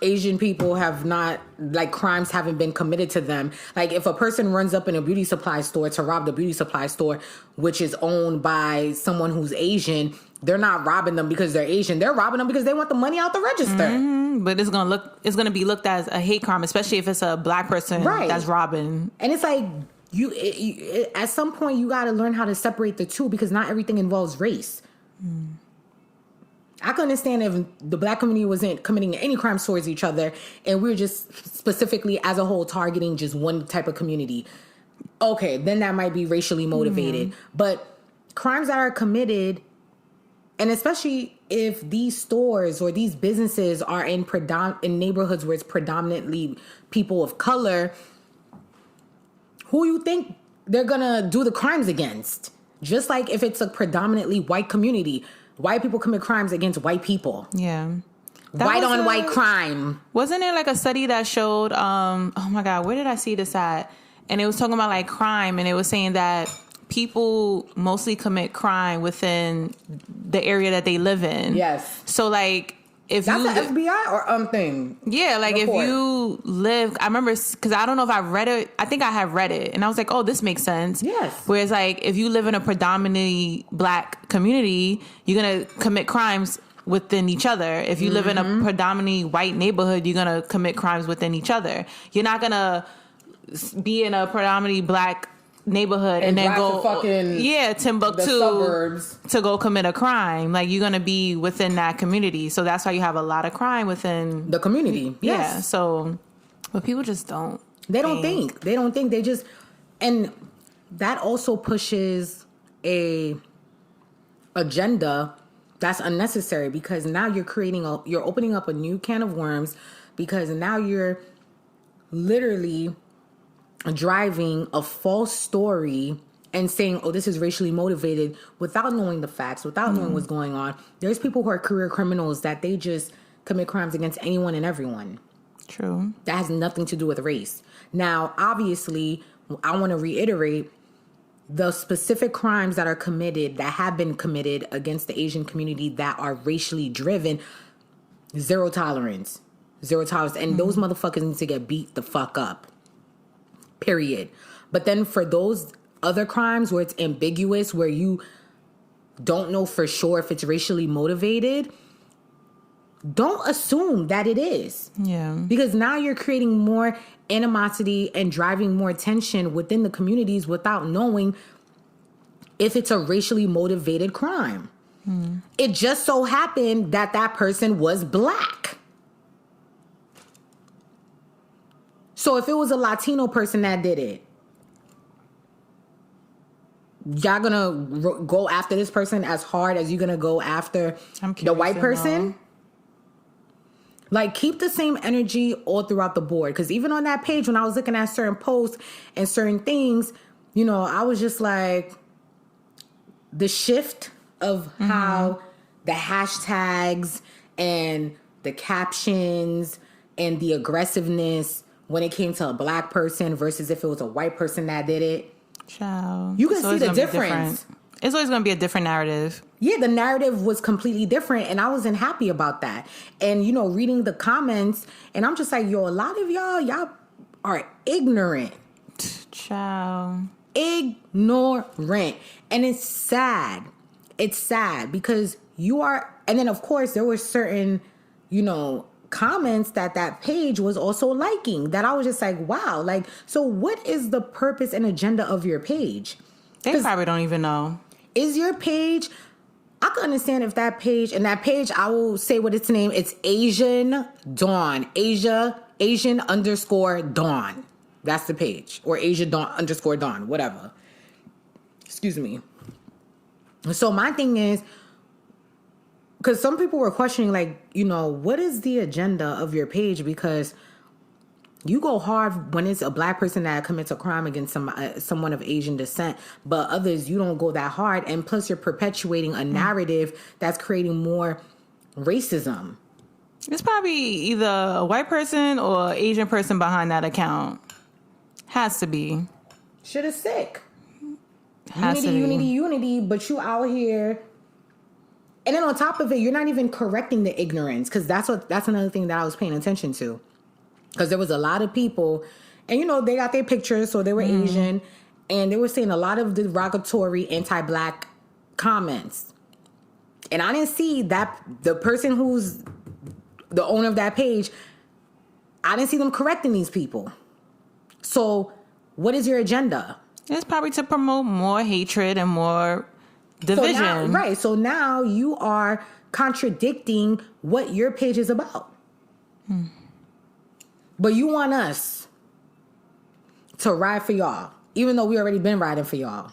Asian people have not, like, crimes haven't been committed to them. Like, if a person runs up in a beauty supply store to rob the beauty supply store, which is owned by someone who's Asian, they're not robbing them because they're Asian. They're robbing them because they want the money out the register. Mm-hmm. But it's gonna be looked at as a hate crime, especially if it's a black person that's robbing. And it's like, at some point you got to learn how to separate the two, because not everything involves race. I can understand if the black community wasn't committing any crimes towards each other and we're just specifically as a whole targeting just one type of community. Okay, then that might be racially motivated. But crimes that are committed, and especially if these stores or these businesses are in neighborhoods where it's predominantly people of color, who you think they're gonna do the crimes against? Just like if it's a predominantly white community, white people commit crimes against white people. Yeah. White on white crime. Wasn't there like a study that showed, oh my God, where did I see this at? And it was talking about like crime, and it was saying that people mostly commit crime within the area that they live in. Yes. So like, if that's an FBI or thing. Yeah, like report. If you live, I remember, because I don't know if I read it. I think I have read it, and I was like, oh, this makes sense. Yes. Whereas like, if you live in a predominantly black community, you're gonna commit crimes within each other. If you live in a predominantly white neighborhood, you're gonna commit crimes within each other. You're not gonna be in a predominantly black neighborhood and then go Timbuktu suburbs to go commit a crime. Like, you're gonna be within that community, so that's why you have a lot of crime within the community. Yes. Yeah, so but people just don't think they just, and that also pushes a agenda that's unnecessary, because now you're opening up a new can of worms, because now you're literally driving a false story and saying, oh, this is racially motivated, without knowing the facts, without knowing what's going on. There's people who are career criminals that they just commit crimes against anyone and everyone. True. That has nothing to do with race. Now, obviously, I want to reiterate, the specific crimes that are committed, that have been committed against the Asian community that are racially driven, zero tolerance. And those motherfuckers need to get beat the fuck up. Period. But then for those other crimes where it's ambiguous, where you don't know for sure if it's racially motivated, don't assume that it is. Yeah. Because now you're creating more animosity and driving more tension within the communities without knowing if it's a racially motivated crime. It just so happened that that person was black. So if it was a Latino person that did it, y'all gonna go after this person as hard as you're gonna go after the white person? Like, keep the same energy all throughout the board. Because even on that page, when I was looking at certain posts and certain things, you know, I was just like, the shift of how the hashtags and the captions and the aggressiveness when it came to a black person versus if it was a white person that did it. Child. You can see the difference. It's always going to be a different narrative. Yeah, the narrative was completely different, and I wasn't happy about that. And, you know, reading the comments, and I'm just like, yo, a lot of y'all are ignorant. Child. Ignorant. And it's sad. It's sad because you are, and then of course there were certain, you know, comments that page was also liking that I was just like, wow, like, so what is the purpose and agenda of your page? They probably don't even know. Is your page, I can understand if that page, and that page, I will say what its name, it's Asian Dawn, Asian underscore Dawn. That's the page. Or Asia Dawn underscore Dawn, whatever. Excuse me. So my thing is, because some people were questioning, like, you know, what is the agenda of your page? Because you go hard when it's a black person that commits a crime against someone of Asian descent, but others, you don't go that hard. And plus, you're perpetuating a narrative that's creating more racism. It's probably either a white person or Asian person behind that account. Has to be. Shit is sick. Has to be. Unity, but you out here And then on top of it, you're not even correcting the ignorance, because that's another thing that I was paying attention to. Because there was a lot of people, and you know, they got their pictures, so they were Asian, and they were saying a lot of derogatory anti-black comments. And I didn't see that the person who's the owner of that page, I didn't see them correcting these people. So what is your agenda? It's probably to promote more hatred and more division. So now you are contradicting what your page is about. But you want us to ride for y'all, even though we already been riding for y'all.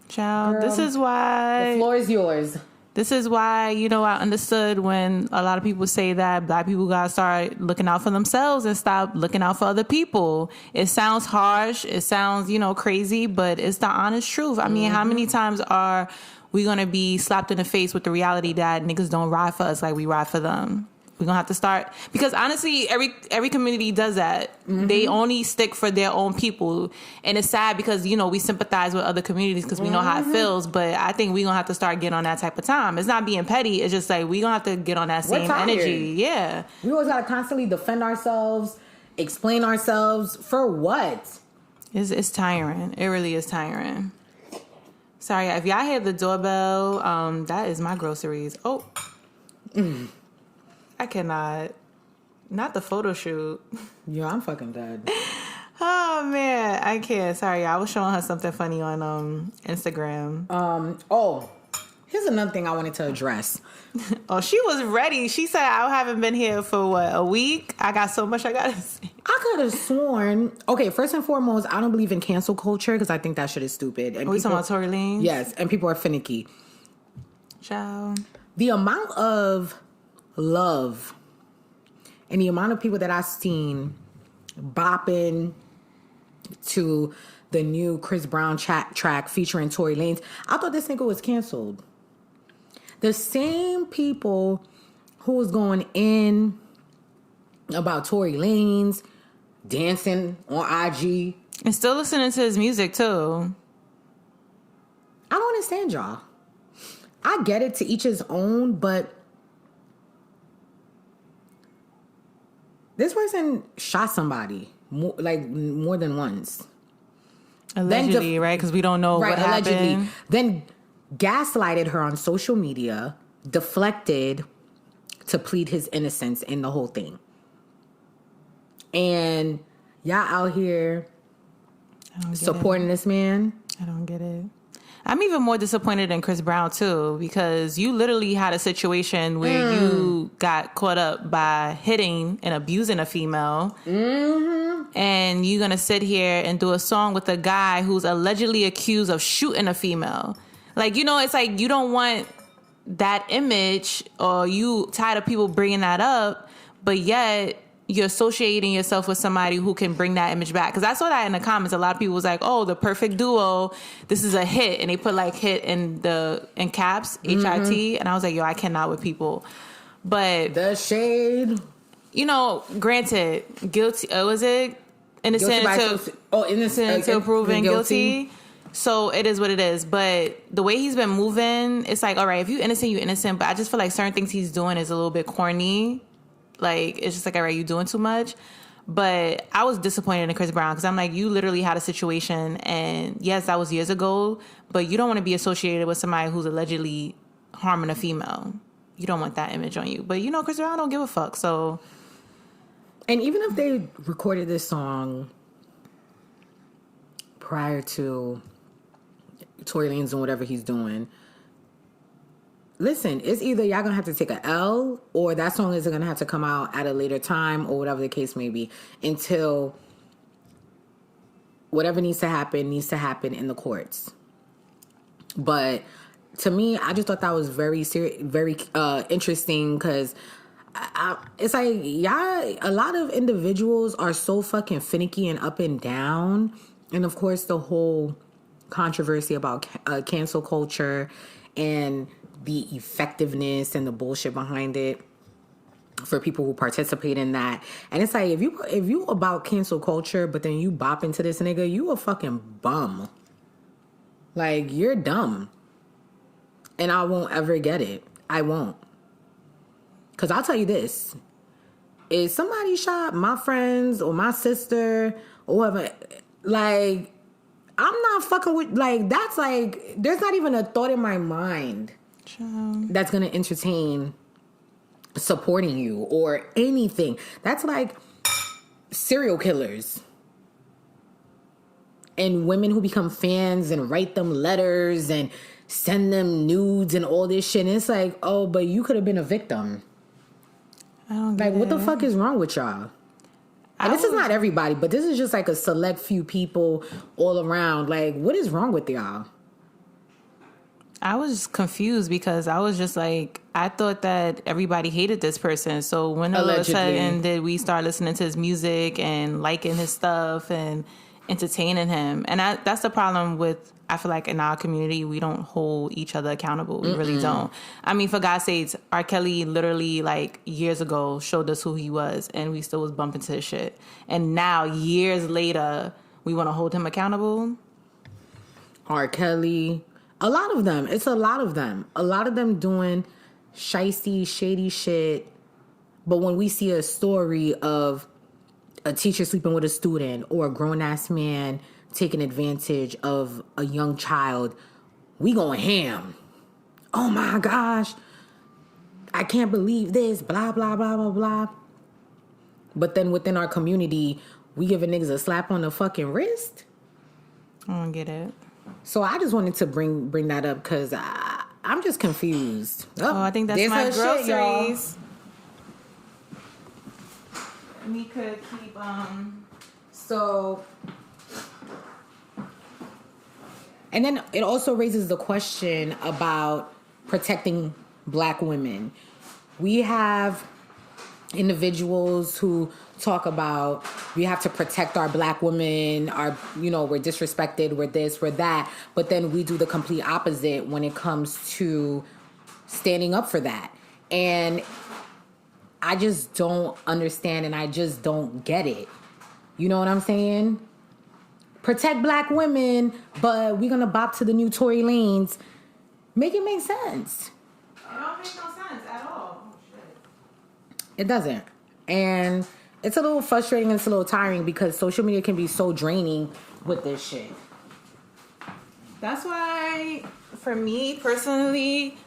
Child, Girl, this is why... the floor is yours. This is why, you know, I understood when a lot of people say that black people gotta start looking out for themselves and stop looking out for other people. It sounds harsh. It sounds, you know, crazy, but it's the honest truth. I mean, how many times are we gonna be slapped in the face with the reality that niggas don't ride for us like we ride for them? We're gonna have to start, because honestly, every community does that. They only stick for their own people, and it's sad because, you know, we sympathize with other communities because we know how it feels. But I think we're gonna have to start getting on that type of time. It's not being petty. It's just like we're gonna have to get on that same energy. Yeah, we always gotta constantly defend ourselves, explain ourselves for what? It's tiring. It really is tiring. Sorry, if y'all hear the doorbell, that is my groceries. Oh. I cannot. Not the photo shoot. Yeah, I'm fucking dead. Oh, man. I can't. Sorry. I was showing her something funny on Instagram. Here's another thing I wanted to address. Oh, she was ready. She said, I haven't been here for, what, a week? I got so much I got to say. I could have sworn... Okay, first and foremost, I don't believe in cancel culture because I think that shit is stupid. And we talking about Tory Lanez? Yes, and people are finicky. Ciao. The amount of love and the amount of people that I've seen bopping to the new Chris Brown track featuring Tory Lanez, I thought this nigga was canceled. The same people who was going in about Tory Lanez dancing on IG and still listening to his music too. I don't understand y'all. I get it, to each his own, but this person shot somebody more than once. Allegedly, right? Because we don't know what happened. Allegedly. Then gaslighted her on social media, deflected to plead his innocence in the whole thing. And y'all out here supporting this man. I don't get it. I'm even more disappointed in Chris Brown, too, because you literally had a situation where you got caught up by hitting and abusing a female. Mm-hmm. And you're going to sit here and do a song with a guy who's allegedly accused of shooting a female. Like, you know, it's like you don't want that image, or you tired of people bringing that up, but yet you're associating yourself with somebody who can bring that image back. Because I saw that in the comments. A lot of people was like, oh, the perfect duo. This is a hit. And they put like hit in caps, HIT. And I was like, yo, I cannot with people. But the shade. You know, granted, guilty. Was it innocent until proven guilty? So it is what it is. But the way he's been moving, it's like, all right, if you innocent, you innocent. But I just feel like certain things he's doing is a little bit corny. Like, it's just like, all right, you doing too much. But I was disappointed in Chris Brown because I'm like, you literally had a situation, and yes, that was years ago, but you don't want to be associated with somebody who's allegedly harming a female. You don't want that image on you. But, you know, Chris Brown don't give a fuck, so. And even if they recorded this song prior to Tory Lanez and whatever he's doing, listen, it's either y'all gonna have to take a L, or that song is gonna have to come out at a later time, or whatever the case may be, until whatever needs to happen in the courts. But to me, I just thought that was very interesting, because it's like, y'all, a lot of individuals are so fucking finicky and up and down, and of course the whole controversy about cancel culture and the effectiveness and the bullshit behind it for people who participate in that. And it's like, if you about cancel culture, but then you bop into this nigga, you a fucking bum. Like, you're dumb. And I won't ever get it. I won't. Because I'll tell you this. If somebody shot my friends or my sister or whoever, like, I'm not fucking with, like, that's like, there's not even a thought in my mind that's going to entertain supporting you or anything. That's like serial killers. And women who become fans and write them letters and send them nudes and all this shit. And it's like, oh, but you could have been a victim. I don't like, what the fuck is wrong with y'all? And this is not everybody, but this is just like a select few people all around. Like, what is wrong with y'all? I was confused because I was just like, I thought that everybody hated this person. So when all of a sudden did we start listening to his music and liking his stuff and entertaining him? And that's the problem with, I feel like in our community, we don't hold each other accountable. We really don't. I mean, for God's sakes, R. Kelly literally like years ago showed us who he was and we still was bumping to his shit. And now years later, we want to hold him accountable. R. Kelly, a lot of them. It's a lot of them. A lot of them doing shysty, shady shit. But when we see a story of a teacher sleeping with a student or a grown-ass man taking advantage of a young child, we going ham. Oh my gosh, I can't believe this, blah, blah, blah, blah, blah. But then within our community, we giving niggas a slap on the fucking wrist. I don't get it. So I just wanted to bring that up because I'm just confused. Oh, I think that's my groceries. We could keep, So... And then it also raises the question about protecting black women. We have individuals who talk about we have to protect our black women, we're disrespected, we're this, we're that. But then we do the complete opposite when it comes to standing up for that. And I just don't understand and I just don't get it. You know what I'm saying? Protect black women, but we're going to bop to the new Tory Lanez. Make it make sense. It don't make no sense at all. Oh, shit. It doesn't. And it's a little frustrating and it's a little tiring because social media can be so draining with this shit. That's why, for me personally,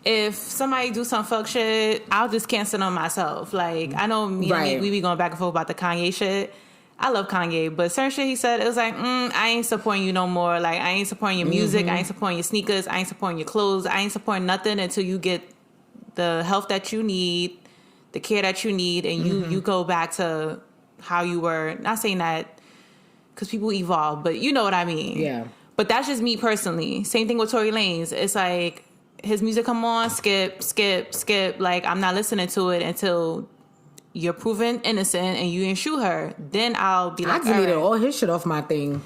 if somebody do some fuck shit, I'll just cancel on myself. Like, I know me and we be going back and forth about the Kanye shit. I love Kanye, but certain shit he said, it was like, I ain't supporting you no more. Like, I ain't supporting your music. I ain't supporting your sneakers. I ain't supporting your clothes. I ain't supporting nothing until you get the health that you need, the care that you need, and you go back to how you were. Not saying that because people evolve, but you know what I mean. Yeah. But that's just me personally. Same thing with Tory Lanez. It's like, his music come on, skip. Like, I'm not listening to it until you're proven innocent and you didn't shoot her. Then I'll be like, I deleted all his shit off my thing.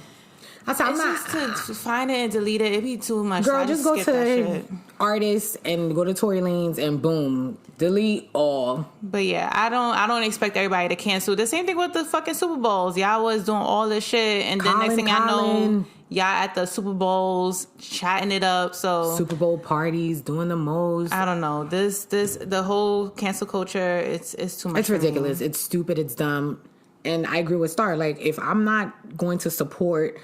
I said, I'm not just to find it and delete it. It'd be too much. Girl, just go to artists and go to Tory Lanez and boom, delete all. But yeah, I don't expect everybody to cancel. The same thing with the fucking Super Bowls. Y'all was doing all this shit, and then next thing I know, y'all at the Super Bowls chatting it up. So Super Bowl parties, doing the most. I don't know. The whole cancel culture. It's too much. It's ridiculous. It's stupid. It's dumb. And I agree with Star. Like, if I'm not going to support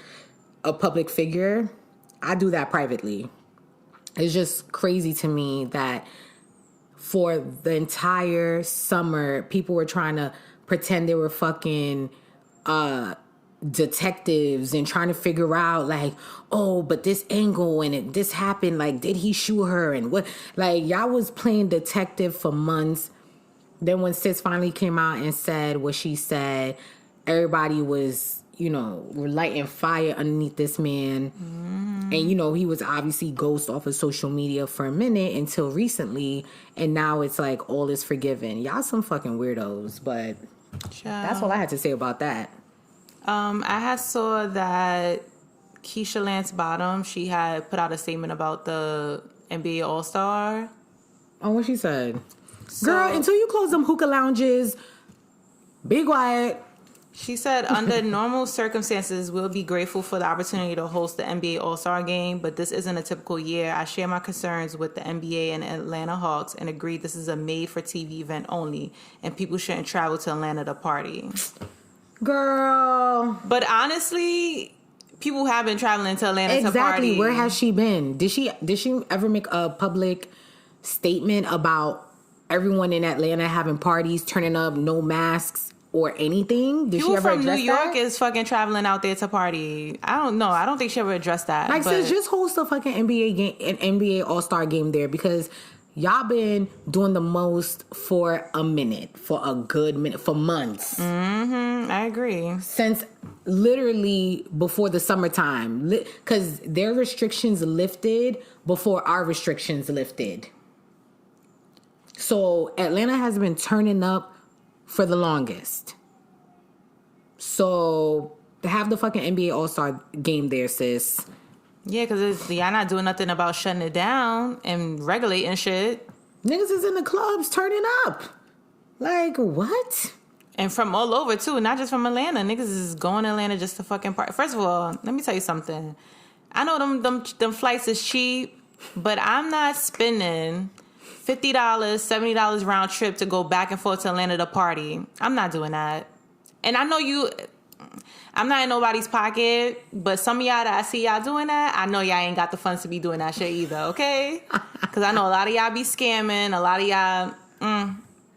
a public figure, I do that privately. It's just crazy to me that for the entire summer, people were trying to pretend they were fucking detectives and trying to figure out, like, oh, but this angle and this happened, like, did he shoot her and what? Like, y'all was playing detective for months. Then when Sis finally came out and said what she said, everybody was, were lighting fire underneath this man. And, he was obviously ghost off of social media for a minute until recently. And now it's like all is forgiven. Y'all some fucking weirdos. But that's all I had to say about that. I had saw that Keisha Lance Bottom, she had put out a statement about the NBA All-Star. Oh, what she said? Girl, until you close them hookah lounges, be quiet. She said, under normal circumstances, we'll be grateful for the opportunity to host the NBA All-Star Game, but this isn't a typical year. I share my concerns with the NBA and Atlanta Hawks and agree this is a made-for-TV event only, and people shouldn't travel to Atlanta to party. Girl. But honestly, people have been traveling to Atlanta to party. Exactly. Where has she been? Did she ever make a public statement about everyone in Atlanta having parties, turning up, no masks? Or anything? Did people she ever from address New York that? is fucking traveling out there to party. I don't know. I don't think she ever addressed that. Like, sis, just host a fucking NBA game, an NBA All-Star game there, because y'all been doing the most for a minute, for a good minute, for months. Mm-hmm. I agree. Since literally before the summertime, because their restrictions lifted before our restrictions lifted. So Atlanta has been turning up for the longest. So to have the fucking NBA All-Star game there, sis. Yeah, because y'all not doing nothing about shutting it down and regulating shit. Niggas is in the clubs turning up. Like, what? And from all over, too. Not just from Atlanta. Niggas is going to Atlanta just to fucking party. First of all, let me tell you something. I know them flights is cheap, but I'm not spending $50, $70 round trip to go back and forth to Atlanta to party. I'm not doing that. And I know I'm not in nobody's pocket, but some of y'all that I see y'all doing that, I know y'all ain't got the funds to be doing that shit either, okay? Because I know a lot of y'all be scamming, a lot of y'all,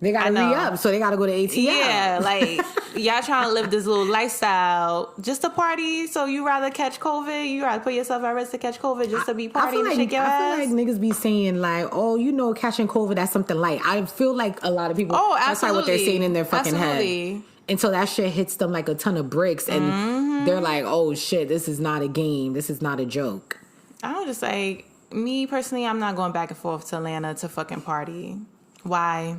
they gotta re-up, so they gotta go to ATL. Yeah, like, y'all trying to live this little lifestyle just to party, so you rather catch COVID? You rather put yourself at risk to catch COVID just to be partying and shake your ass? I feel like niggas be saying, like, oh, catching COVID, that's something light. I feel like a lot of people, that's like what they're saying in their fucking head. Until that shit hits them like a ton of bricks, and they're like, oh, shit, this is not a game. This is not a joke. I'm just like, me personally, I'm not going back and forth to Atlanta to fucking party. Why?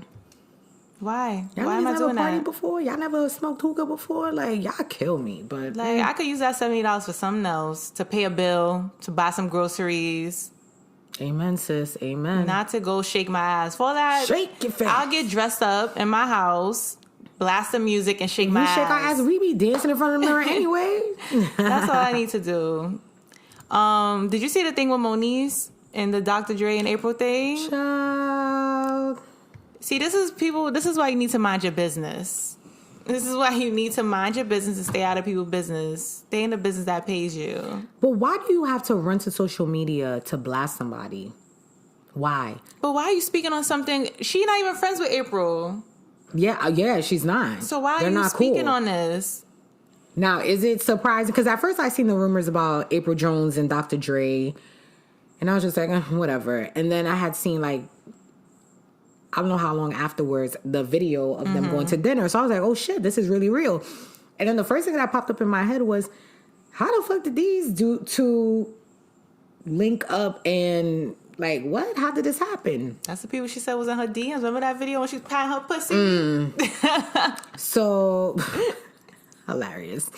Why am I doing that? Before? Y'all never smoked hookah before? Like, y'all kill me, but like, I could use that $70 for something else, to pay a bill, to buy some groceries. Amen, sis. Amen. Not to go shake my ass. For that, shake your face. I'll get dressed up in my house, blast some music, and shake my ass. We shake our ass. We be dancing in front of the mirror anyway. That's all I need to do. Did you see the thing with Moniece and the Dr. Dre and April thing? Child. See, this is why you need to mind your business. This is why you need to mind your business and stay out of people's business. Stay in the business that pays you. But why do you have to run to social media to blast somebody? Why? But why are you speaking on something? She not even friends with April. Yeah, she's not. So why are you speaking on this? Now, is it surprising? Because at first I seen the rumors about April Jones and Dr. Dre. And I was just like, whatever. And then I had seen, like, I don't know how long afterwards, the video of them going to dinner. So I was like, oh shit, this is really real. And then the first thing that popped up in my head was, how the fuck did these two link up and, like, what? How did this happen? That's the people she said was in her DMs. Remember that video when she was patting her pussy? So, hilarious.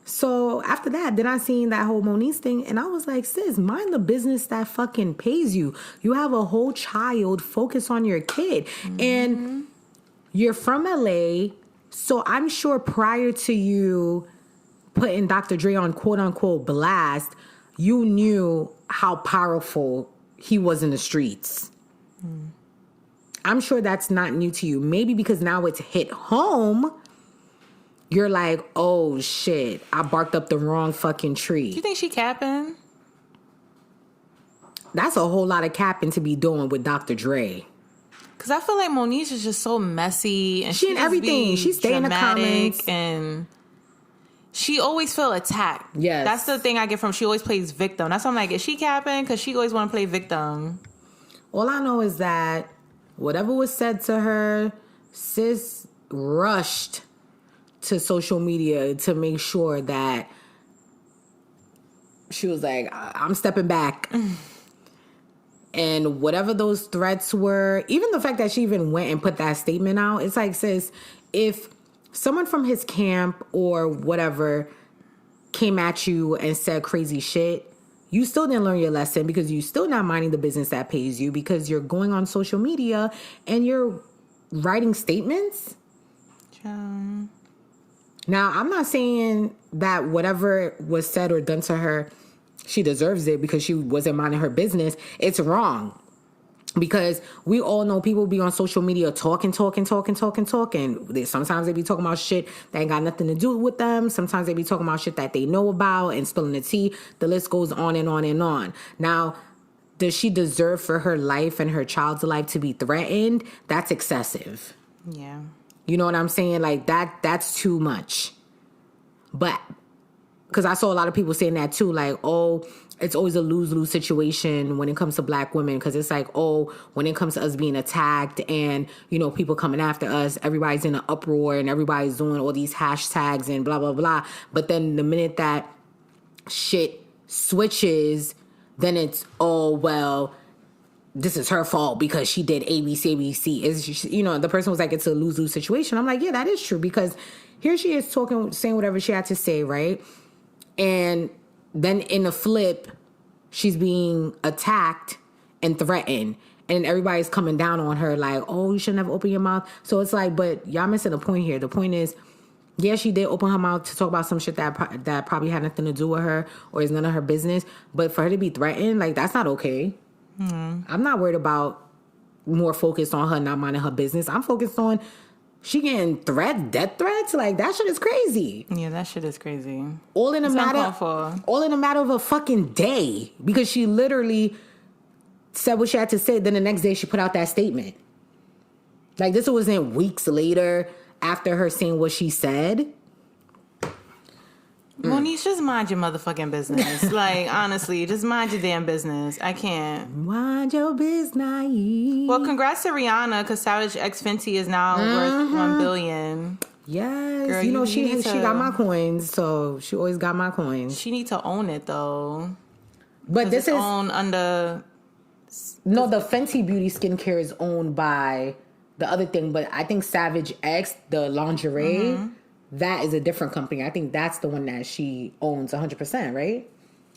So after that, then I seen that whole Moniece thing, and I was like, sis, mind the business that fucking pays you. You have a whole child. Focus on your kid. And you're from LA, so I'm sure prior to you putting Dr. Dre on quote-unquote blast, you knew how powerful he was in the streets. I'm sure that's not new to you. Maybe because now it's hit home, you're like, oh shit, I barked up the wrong fucking tree. Do you think she capping? That's a whole lot of capping to be doing with Dr. Dre. Because I feel like Moniece is just so messy. And she in everything. She stay in the comments. And she always feel attacked. Yes. That's the thing I get from, she always plays victim. That's why I'm like, is she capping? Because she always want to play victim. All I know is that whatever was said to her, sis rushed to social media to make sure that she was like, I'm stepping back. And whatever those threats were, even the fact that she even went and put that statement out, it's like, sis, if someone from his camp or whatever came at you and said crazy shit, you still didn't learn your lesson because you're still not minding the business that pays you because you're going on social media and you're writing statements. Now, I'm not saying that whatever was said or done to her, she deserves it because she wasn't minding her business. It's wrong. Because we all know people be on social media talking. Sometimes they be talking about shit that ain't got nothing to do with them. Sometimes they be talking about shit that they know about and spilling the tea. The list goes on and on and on. Now, does she deserve for her life and her child's life to be threatened? That's excessive. Yeah. You know what I'm saying? Like, that's too much. But, because I saw a lot of people saying that too, like, oh, it's always a lose-lose situation when it comes to black women, because it's like, oh, when it comes to us being attacked and, you know, people coming after us, everybody's in an uproar and everybody's doing all these hashtags and blah, blah, blah. But then the minute that shit switches, then it's, oh, well, this is her fault because she did ABC. Is, you know, the person was like, it's a lose-lose situation. I'm like, yeah, that is true, because here she is talking, saying whatever she had to say, right? And then in a flip, she's being attacked and threatened. And everybody's coming down on her like, oh, you shouldn't have opened your mouth. So it's like, but y'all missing the point here. The point is, yeah, she did open her mouth to talk about some shit that probably had nothing to do with her or is none of her business. But for her to be threatened, like, that's not okay. I'm not worried about more focused on her not minding her business. I'm focused on she getting death threats. Like, that shit is crazy. Yeah, that shit is crazy. All in a matter of a fucking day, because she literally said what she had to say. Then the next day she put out that statement. Like, this wasn't weeks later after her saying what she said. Monique, just mind your motherfucking business. Like, honestly, just mind your damn business. I can't. Mind your business. Well, congrats to Rihanna, because Savage X Fenty is now worth $1 billion. Yes. Girl, you know, she got my coins, so she always got my coins. She need to own it, though. But this is owned under... No, the Fenty Beauty skincare is owned by the other thing, but I think Savage X, the lingerie... That is a different company. I think that's the one that she owns 100%, right?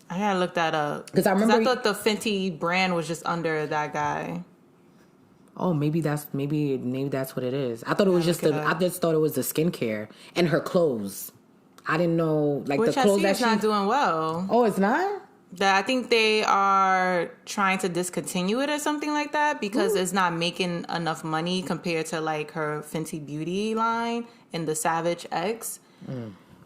I gotta look that up. Because I thought the Fenty brand was just under that guy. Oh, maybe that's what it is. I thought it was I just thought it was the skincare and her clothes. I didn't know, like, which the clothes that she's not doing well. Oh, it's not? That I think they are trying to discontinue it or something like that because it's not making enough money compared to, like, her Fenty Beauty line and the Savage X.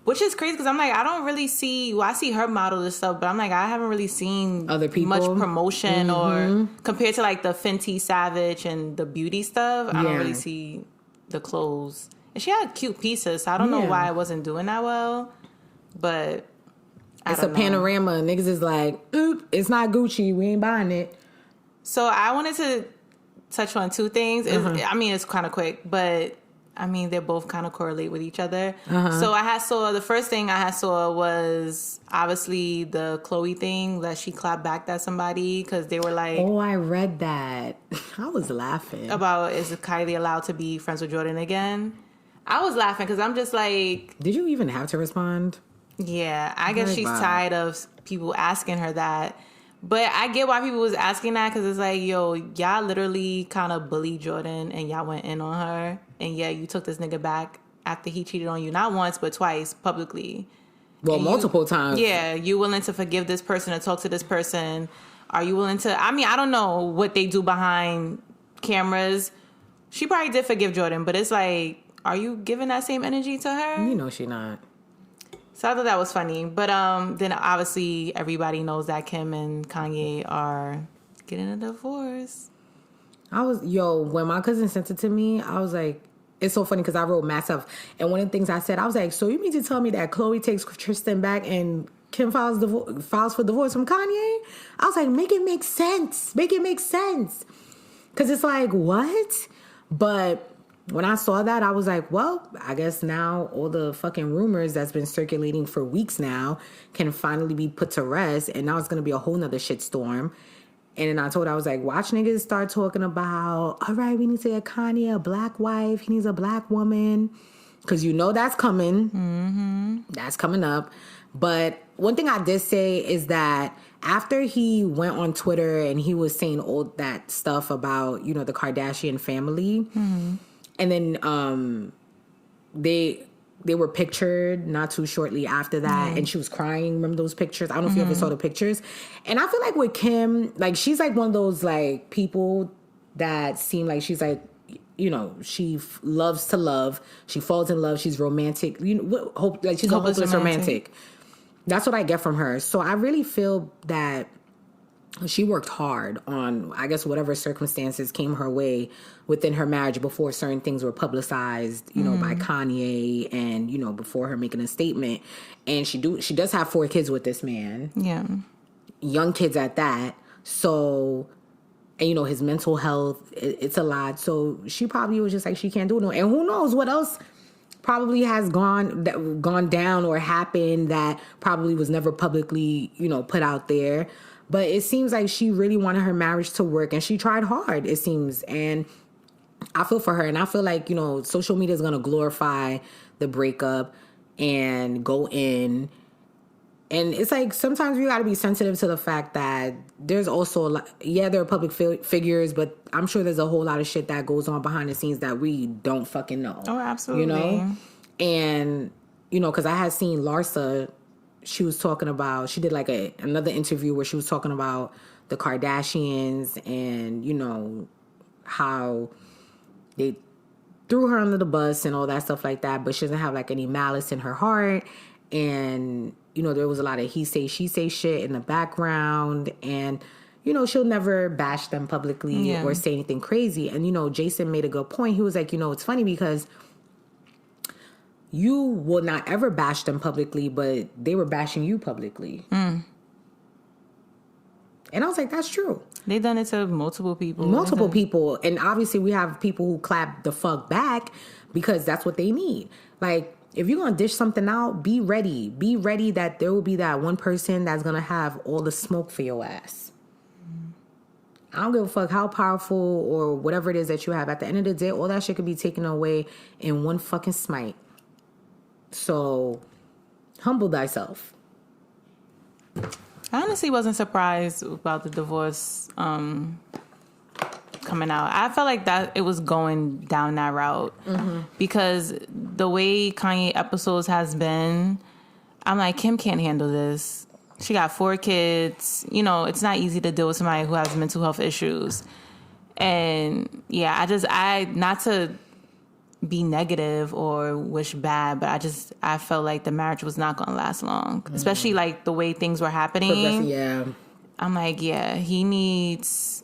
Which is crazy because I'm like, I don't really see... Well, I see her model and stuff, but I'm like, I haven't really seen other people much promotion or... Compared to, like, the Fenty Savage and the beauty stuff, I don't really see the clothes. And she had cute pieces, so I don't know why it wasn't doing that well. But... It's a panorama. Niggas is like, oop, it's not Gucci. We ain't buying it. So I wanted to touch on two things. I mean, it's kind of quick, but I mean, they both kind of correlate with each other. So the first thing I saw was obviously the Chloe thing that she clapped back at somebody because they were like... Oh, I read that. I was laughing. About, is Kylie allowed to be friends with Jordan again? I was laughing because I'm just like... Did you even have to respond? Yeah, I guess she's tired of people asking her that. But I get why people was asking that because it's like, yo, y'all literally kind of bullied Jordan and y'all went in on her. And yeah, you took this nigga back after he cheated on you, not once, but twice publicly. Well, and multiple times. Yeah, you willing to forgive this person and talk to this person? Are you willing to... I mean, I don't know what they do behind cameras. She probably did forgive Jordan, but it's like, are you giving that same energy to her? You know she not. So I thought that was funny. But then obviously everybody knows that Kim and Kanye are getting a divorce. When my cousin sent it to me, I was like, it's so funny because I wrote mad stuff. And one of the things I said, I was like, so you mean to tell me that Chloe takes Tristan back and Kim files for divorce from Kanye? I was like, make it make sense. Make it make sense. Because it's like, what? But... when I saw that, I was like, well, I guess now all the fucking rumors that's been circulating for weeks now can finally be put to rest. And now it's going to be a whole nother shitstorm. And then I was like, watch niggas start talking about, all right, we need to get Kanye a black wife. He needs a black woman. Because you know that's coming. That's coming up. But one thing I did say is that after he went on Twitter and he was saying all that stuff about, you know, the Kardashian family... And then they were pictured not too shortly after that, and she was crying. Remember those pictures? I don't know if you ever saw the pictures. And I feel like with Kim, like she's like one of those like people that seem like she's like, you know, she loves to love. She falls in love. She's romantic. You know, she's a hopeless romantic. That's what I get from her. So I really feel that she worked hard on, I guess, whatever circumstances came her way within her marriage before certain things were publicized, you know, by Kanye, and, you know, before her making a statement. And she does have 4 kids with this man. Yeah. Young kids at that. So, and, you know, his mental health, it's a lot. So she probably was just like, she can't do it. And who knows what else probably has gone down or happened that probably was never publicly, you know, put out there. But it seems like she really wanted her marriage to work, and she tried hard, it seems. And I feel for her, and I feel like, you know, social media is going to glorify the breakup and go in. And it's like sometimes we got to be sensitive to the fact that there's also a lot, there are public figures, but I'm sure there's a whole lot of shit that goes on behind the scenes that we don't fucking know. Oh, absolutely. You know? And, you know, because I had seen Larsa, she was talking about, she did like another interview where she was talking about the Kardashians and, you know, how they threw her under the bus and all that stuff like that, but she doesn't have like any malice in her heart. And, you know, there was a lot of he say, she say shit in the background, and, you know, she'll never bash them publicly or say anything crazy. And, you know, Jason made a good point. He was like, you know, it's funny because you will not ever bash them publicly, but they were bashing you publicly. And I was like, that's true. They done it to multiple people. Multiple people. And obviously we have people who clap the fuck back because that's what they need. Like, if you're going to dish something out, be ready. Be ready that there will be that one person that's going to have all the smoke for your ass. I don't give a fuck how powerful or whatever it is that you have. At the end of the day, all that shit could be taken away in one fucking smite. So, humble thyself. I honestly wasn't surprised about the divorce coming out. I felt like that it was going down that route because the way Kanye episodes has been, I'm like, Kim can't handle this. She got 4 kids. You know, it's not easy to deal with somebody who has mental health issues. And yeah, I not to be negative or wish bad, but I felt like the marriage was not going to last long, especially like the way things were happening. Yeah. I'm like, yeah, he needs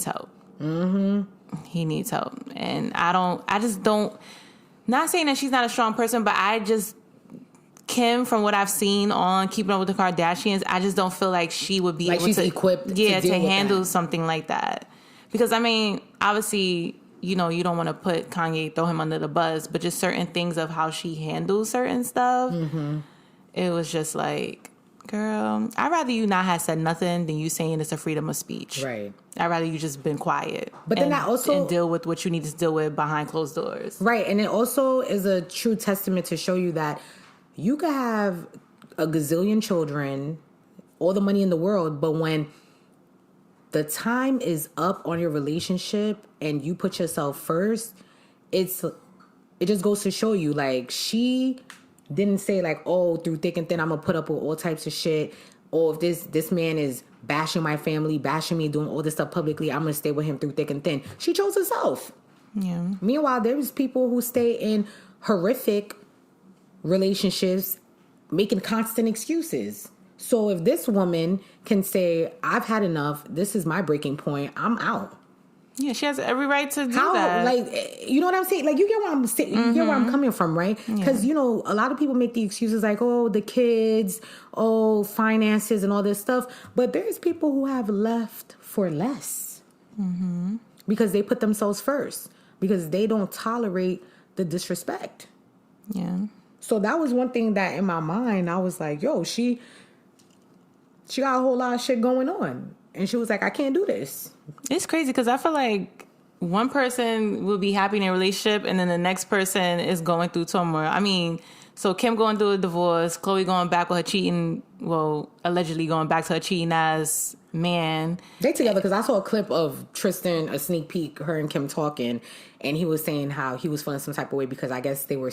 help. He needs help. And I just don't, not saying that she's not a strong person, but Kim, from what I've seen on Keeping Up with the Kardashians, I just don't feel like she would be like able she's to equipped to handle that. something like that. Because I mean, obviously, you know, you don't want to put Kanye, throw him under the bus, but just certain things of how she handles certain stuff, it was just like, girl, I'd rather you not have said nothing than you saying it's a freedom of speech. Right. I'd rather you just been quiet. But then that also... and deal with what you need to deal with behind closed doors. Right. And it also is a true testament to show you that you could have a gazillion children, all the money in the world, but when the time is up on your relationship and you put yourself first, it just goes to show you, like, she didn't say like, oh, through thick and thin, I'm gonna put up with all types of shit. Or if this man is bashing my family, bashing me, doing all this stuff publicly, I'm gonna stay with him through thick and thin. She chose herself. Yeah. Meanwhile, there's people who stay in horrific relationships making constant excuses. So if this woman can say, I've had enough, this is my breaking point, I'm out. Yeah, she has every right to do that. Like, you know what I'm saying? Like, you get where I'm saying, you get where I'm coming from, right? Because, you know, a lot of people make the excuses like, oh, the kids, oh, finances and all this stuff. But there's people who have left for less because they put themselves first, because they don't tolerate the disrespect. Yeah. So that was one thing that in my mind, I was like, yo, she got a whole lot of shit going on. And she was like, I can't do this. It's crazy because I feel like one person will be happy in a relationship and then the next person is going through turmoil. I mean, so Kim going through a divorce, Khloe going back with her cheating, well, allegedly going back to her cheating ass man. They together because I saw a clip of Tristan, a sneak peek, her and Kim talking, and he was saying how he was feeling some type of way because I guess before.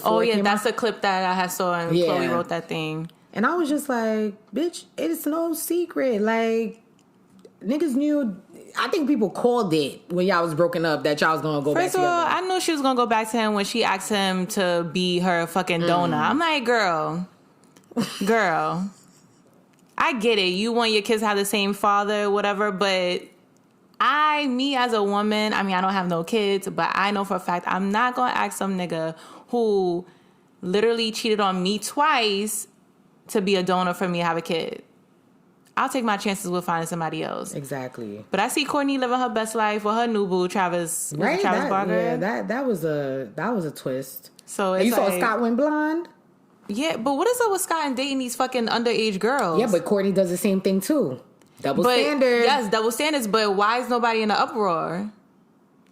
Oh yeah, that's a clip that I had saw and Chloe wrote that thing. And I was just like, bitch, it's no secret. Like, niggas knew. I think people called it when y'all was broken up that y'all was gonna go back together. First of all, I knew she was gonna go back to him when she asked him to be her fucking donor. I'm like, girl. I get it. You want your kids to have the same father, whatever, but me as a woman, I mean, I don't have no kids, but I know for a fact I'm not going to ask some nigga who literally cheated on me twice to be a donor for me to have a kid. I'll take my chances with finding somebody else. Exactly. But I see Courtney living her best life with her new boo, Travis. Right? Travis Barker. Yeah, that was a twist. So and you saw Scott went blonde? Yeah, but what is up with Scott and dating these fucking underage girls? Yeah, but Courtney does the same thing too. Double standards. Yes, double standards, but why is nobody in an uproar?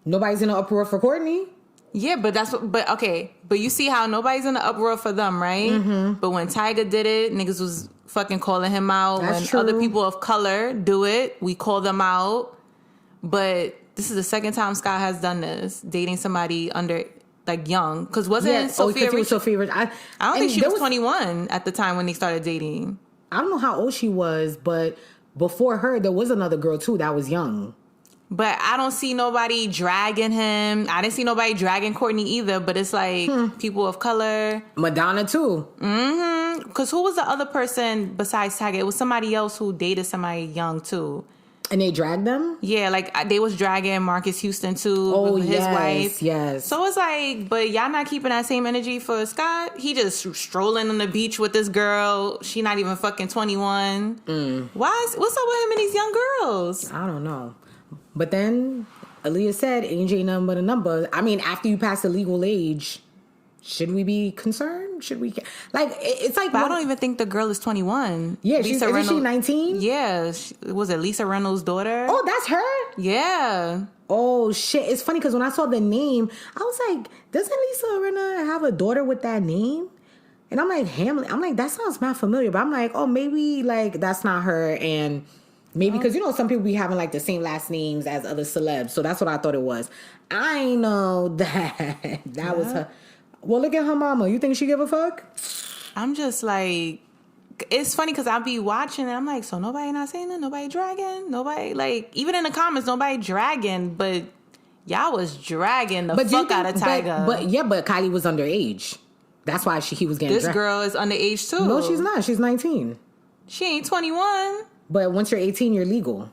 Nobody's in an uproar for Courtney? Yeah, but but you see how nobody's in an uproar for them, right? Mm-hmm. But when Tyga did it, niggas was fucking calling him out. That's when true. Other people of color do it, we call them out. But this is the second time Scott has done this, dating somebody under... like young, because wasn't Sophia Rich? I don't think she was 21 at the time when they started dating. I don't know how old she was, but before her, there was another girl too that was young. But I don't see nobody dragging him. I didn't see nobody dragging Courtney either. But it's like people of color. Madonna too. Mm-hmm. Because who was the other person besides Tyga? It was somebody else who dated somebody young too. And they dragged them? Yeah, like they was dragging Marcus Houston too with his wife. Yes. So it's like, but y'all not keeping that same energy for Scott? He just strolling on the beach with this girl. She not even fucking 21. What's up with him and these young girls? I don't know. But then Aaliyah said, age ain't nothing but a number. I mean, after you pass the legal age, should we be concerned? Should we... Like, it's like... But I don't even think the girl is 21. Yeah, isn't she 19? Yeah. Was it Lisa Reynolds' daughter? Oh, that's her? Yeah. Oh, shit. It's funny because when I saw the name, I was like, doesn't Lisa Reynolds have a daughter with that name? And I'm like, Hamlet. I'm like, that sounds not familiar. But I'm like, oh, maybe, like, that's not her. And maybe... Because, some people be having, like, the same last names as other celebs. So that's what I thought it was. I know that was her... Well, look at her mama. You think she give a fuck? I'm just like, it's funny because I'll be watching and I'm like, so nobody not saying that? Nobody dragging? Nobody, like, even in the comments, nobody dragging, but y'all was dragging the fuck out of Tyga. But Kylie was underage. That's why he was getting This girl is underage too. No, she's not. She's 19. She ain't 21. But once you're 18, you're legal.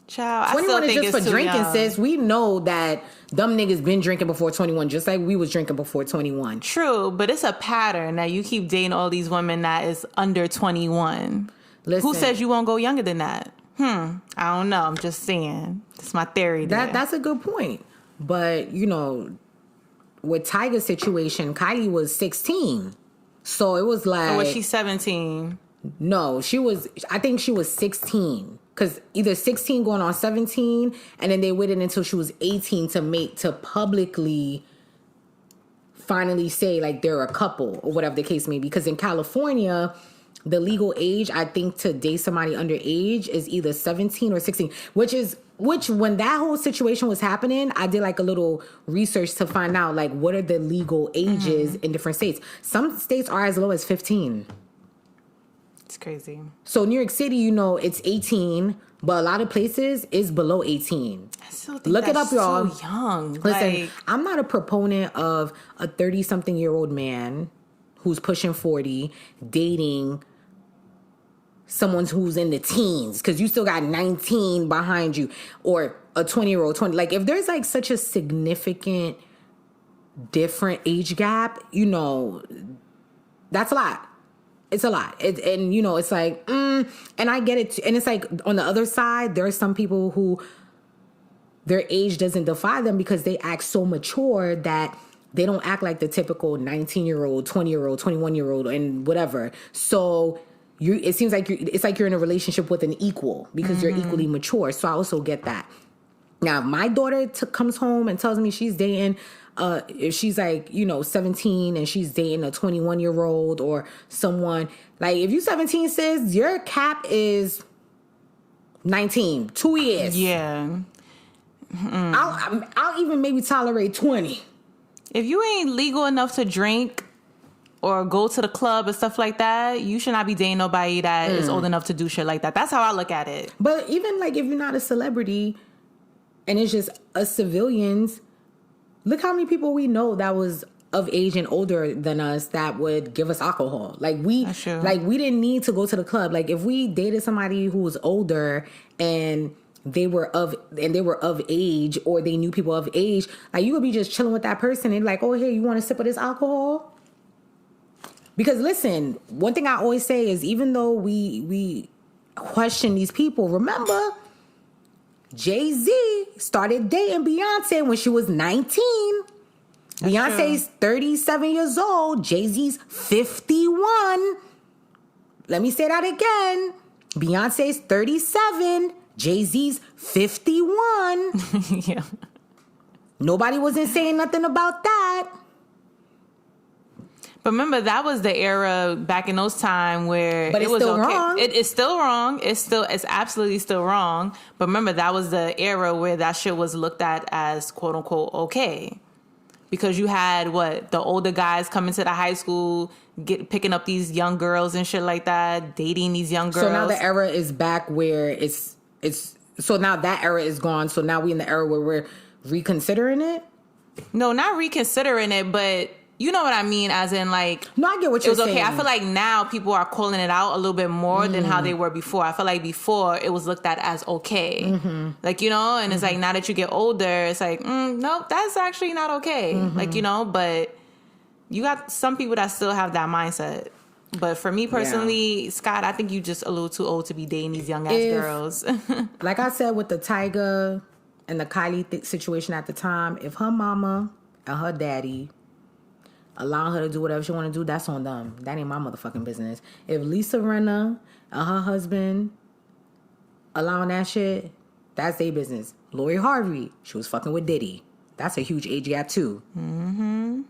Child, 21 I still is just for drinking, young. sis. We know that dumb niggas been drinking before 21, just like we was drinking before 21. True, but it's a pattern that you keep dating all these women that is under 21. Listen, who says you won't go younger than that? I don't know. I'm just saying. That's my theory there. That's a good point. But, with Tyga's situation, Kylie was 16. So it was like... Or was she 17? No, I think she was 16. Because either 16 going on 17, and then they waited until she was 18 to publicly finally say, like, they're a couple, or whatever the case may be. Because in California, the legal age, I think, to date somebody underage is either 17 or 16, which when that whole situation was happening, I did, like, a little research to find out, like, what are the legal ages in different states. Some states are as low as 15. It's crazy. So New York City, it's 18, but a lot of places is below 18. I still think Look it up, y'all. So young. Listen, I'm not a proponent of a 30-something-year-old man who's pushing 40 dating someone who's in the teens, because you still got 19 behind you, or a 20-year-old 20. Like, if there's like such a significant different age gap, that's a lot. It's a lot. It's like, and I get it. And it's like, on the other side, there are some people who their age doesn't defy them because they act so mature that they don't act like the typical 19-year-old, 20-year-old, 21-year-old, and whatever. So it seems like it's like you're in a relationship with an equal because you're equally mature. So I also get that. Now, if my daughter comes home and tells me she's dating, if she's like, 17 and she's dating a 21-year-old or someone, like, if you 17, sis, your cap is 19, 2 years. Yeah. I'll even maybe tolerate 20. If you ain't legal enough to drink or go to the club and stuff like that, you should not be dating nobody that is old enough to do shit like that. That's how I look at it. But even like if you're not a celebrity and it's just us civilians, look how many people we know that was of age and older than us that would give us alcohol. Like we didn't need to go to the club. Like if we dated somebody who was older and they were of age, or they knew people of age, like you would be just chilling with that person and like, oh, hey, you want a sip of this alcohol? Because listen, one thing I always say is, even though we question these people, remember Jay-Z started dating Beyonce when she was 19. That's Beyonce's true. 37 years old. Jay-Z's 51. Let me say that again. Beyonce's 37. Jay-Z's 51. Yeah. Nobody wasn't saying nothing about that. But remember, that was the era back in those time where but it was still okay. Wrong. It's still wrong. It's absolutely still wrong. But remember, that was the era where that shit was looked at as quote unquote okay. Because you had the older guys coming to the high school, picking up these young girls and shit like that, dating these young girls. So now the era is back where it's so now that era is gone. So now we in the era where we're reconsidering it? No, not reconsidering it, but you know what I mean, as in like... No, I get what you're saying. Okay. I feel like now people are calling it out a little bit more than how they were before. I feel like before it was looked at as okay. Mm-hmm. Like, you know, and it's like now that you get older, it's like, nope, that's actually not okay. Mm-hmm. Like, you know, but you got some people that still have that mindset. But for me personally, Scott, I think you just a little too old to be dating these young ass girls. Like I said with the Tyga and the Kylie situation at the time, if her mama and her daddy allowing her to do whatever she want to do, that's on them. That ain't my motherfucking business. If Lisa Rinna and her husband allowing that shit, that's their business. Lori Harvey, she was fucking with Diddy. That's a huge age gap too. Mm-hmm.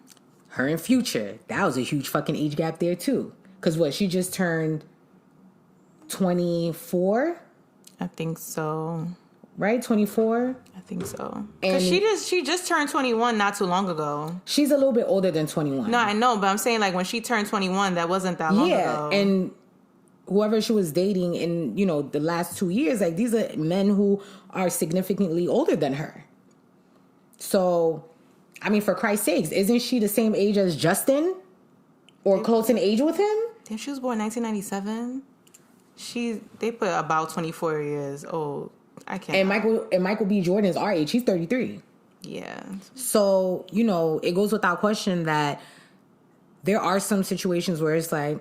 Her and Future, that was a huge fucking age gap there too. Because she just turned 24? I think so. Right? 24? I think so. Because she just turned 21 not too long ago. She's a little bit older than 21. No, I know, but I'm saying like when she turned 21, that wasn't that long ago. Yeah, and whoever she was dating in, you know, the last 2 years, like these are men who are significantly older than her. So, I mean, for Christ's sakes, isn't she the same age as Justin? Or close in age with him? Damn, she was born 1997. They put about 24 years old. I can't. And Michael B. Jordan is our age. He's 33. Yeah. So, you know, it goes without question that there are some situations where it's like,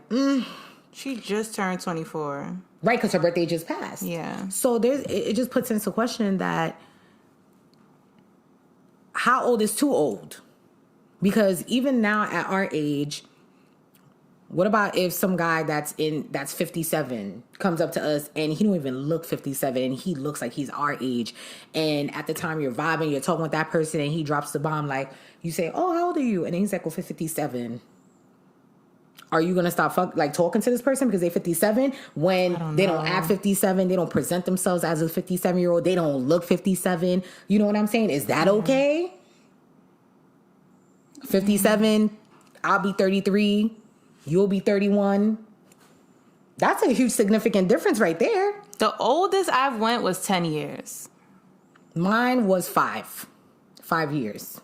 she just turned 24. Right, because her birthday just passed. Yeah. So it just puts into question that how old is too old? Because even now at our age, what about if some guy that's 57 comes up to us and he don't even look 57 and he looks like he's our age, and at the time you're vibing, you're talking with that person and he drops the bomb, like you say, oh, how old are you? And then he's like, well, 57. Are you gonna stop talking to this person because they're 57 when they don't act 57, they don't present themselves as a 57-year-old, they don't look 57? You know what I'm saying? Is that okay? 57, I'll be 33. You'll be 31. That's a huge significant difference right there. The oldest I've went was 10 years. Mine was 5 years.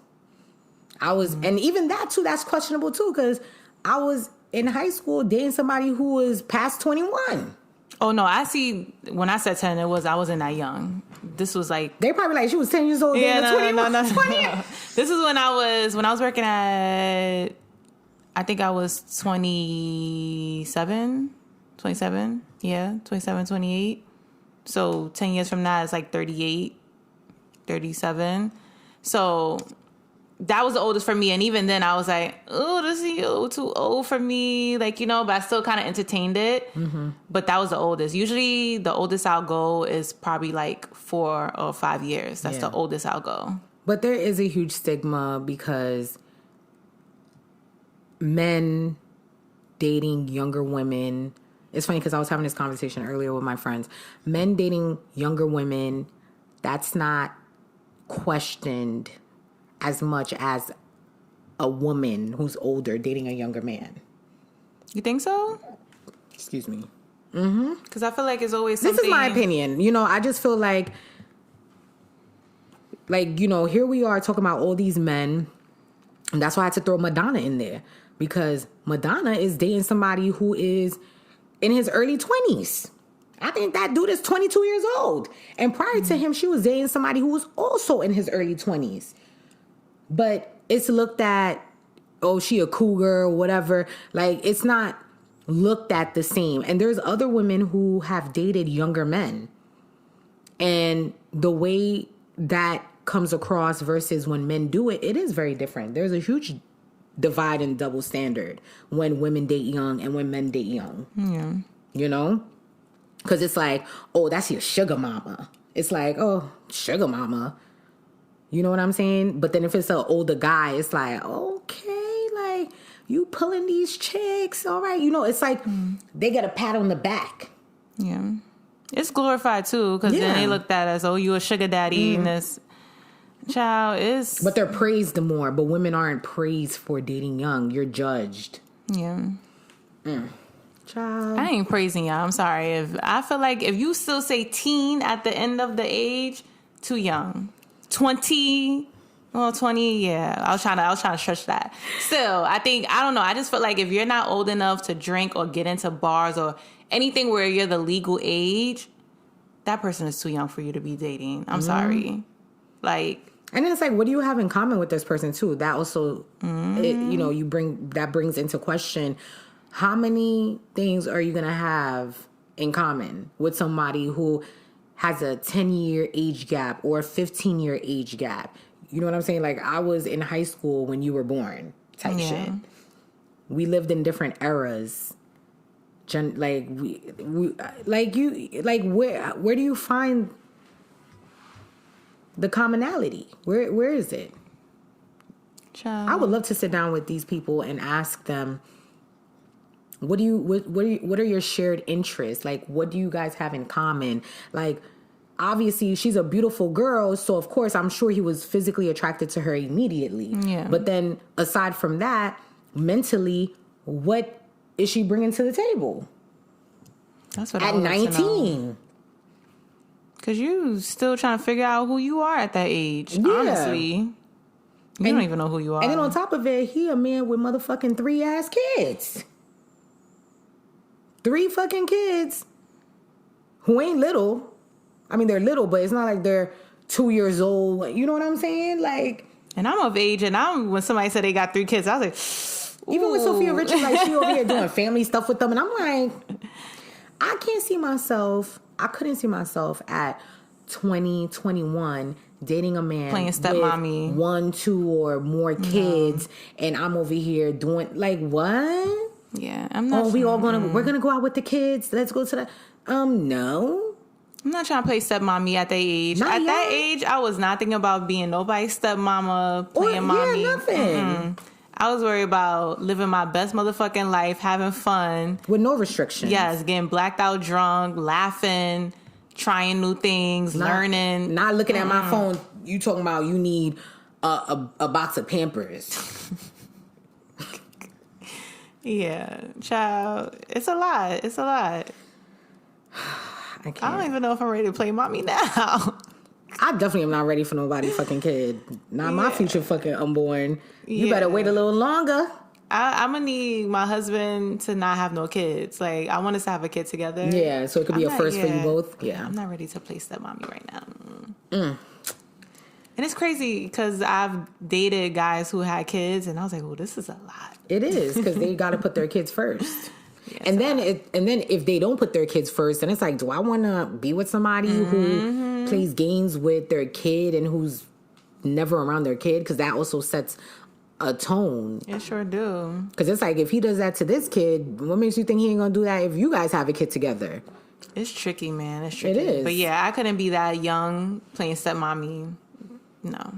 And even that too, that's questionable too, because I was in high school dating somebody who was past 21. Oh no, I see. When I said 10, I wasn't that young. This was like, they probably like she was 10 years old. Yeah, no, 21, no. 20. This is when I was working at, I think I was 27. Yeah, 27, 28. So 10 years from now, it's like 38, 37. So that was the oldest for me. And even then I was like, oh, this is too old for me. Like, you know, but I still kind of entertained it. Mm-hmm. But that was the oldest. Usually the oldest I'll go is probably like 4 or 5 years. That's the oldest I'll go. But there is a huge stigma because men dating younger women, It's funny because I was having this conversation earlier with my friends. Men dating younger women, that's not questioned as much as a woman who's older dating a younger man. You think so? Excuse me. Because I feel like it's always something... This is my opinion. You know, I just feel like, you know, here we are talking about all these men. And that's why I had to throw Madonna in there. Because Madonna is dating somebody who is in his early 20s. I think that dude is 22 years old. And prior to him, she was dating somebody who was also in his early 20s. But it's looked at, oh, she a cougar or whatever. Like, it's not looked at the same. And there's other women who have dated younger men. And the way that comes across versus when men do it, it is very different. There's a huge divide and double standard when women date young and when men date young. Yeah. You know? Because it's like, oh, that's your sugar mama. It's like, oh, sugar mama. You know what I'm saying? But then if it's an older guy, it's like, okay, like, you pulling these chicks, all right. You know, it's like they get a pat on the back. Yeah. It's glorified, too, because then they looked at as, oh, you a sugar daddy, and this child is... But they're praised more, but women aren't praised for dating young. You're judged. Yeah. Child. I ain't praising y'all. I'm sorry. I feel like if you still say teen at the end of the age, too young. 20... Well, 20, yeah. I was trying to stretch that. Still, I don't know. I just feel like if you're not old enough to drink or get into bars or anything where you're the legal age, that person is too young for you to be dating. I'm sorry. Like, and then it's like, what do you have in common with this person too? That also, that brings into question, how many things are you going to have in common with somebody who has a 10-year age gap or a 15-year age gap? You know what I'm saying? Like, I was in high school when you were born type shit. We lived in different eras. Where do you find the commonality? Where is it? Child. I would love to sit down with these people and ask them, what are your shared interests? Like, what do you guys have in common? Like, obviously she's a beautiful girl, so of course I'm sure he was physically attracted to her immediately. Yeah. But then aside from that, mentally, what is she bringing to the table? That's what at I 19. Because you still trying to figure out who you are at that age. Yeah. Honestly, you don't even know who you are. And then on top of it, he a man with motherfucking 3 ass kids. 3 fucking kids who ain't little. I mean, they're little, but it's not like they're 2 years old. You know what I'm saying? Like, and I'm of age, and when somebody said they got 3 kids, I was like, ooh. Even with Sophia Richards, like, she over here doing family stuff with them, and I'm like, I couldn't see myself at 20, 21 dating a man playing stepmommy with 1, 2, or more kids, and I'm over here doing, like, what? Yeah, I'm not. Oh, we're gonna go out with the kids. Let's go to the. No. I'm not trying to play stepmommy at that age. That age, I was not thinking about being nobody's stepmama, playing mommy. Yeah, nothing. Mm-mm. I was worried about living my best motherfucking life, having fun. With no restrictions. Yes, getting blacked out drunk, laughing, trying new things, learning. Not looking at my phone. You talking about you need a box of Pampers. Yeah, child. It's a lot. I don't even know if I'm ready to play mommy now. I definitely am not ready for nobody fucking kid. Not my future fucking unborn. You better wait a little longer. I'm gonna need my husband to not have no kids. Like, I want us to have a kid together. Yeah, so it could be a first for you both. Yeah, I'm not ready to play stepmommy right now. And it's crazy because I've dated guys who had kids, and I was like, "Oh, this is a lot." It is, because they got to put their kids first. Yeah, and then if they don't put their kids first, then it's like, do I want to be with somebody who plays games with their kid and who's never around their kid? Because that also sets a tone. It sure do. Because it's like, if he does that to this kid, what makes you think he ain't gonna do that if you guys have a kid together? It's tricky, man. It's tricky. It is. But yeah, I couldn't be that young playing stepmommy. No.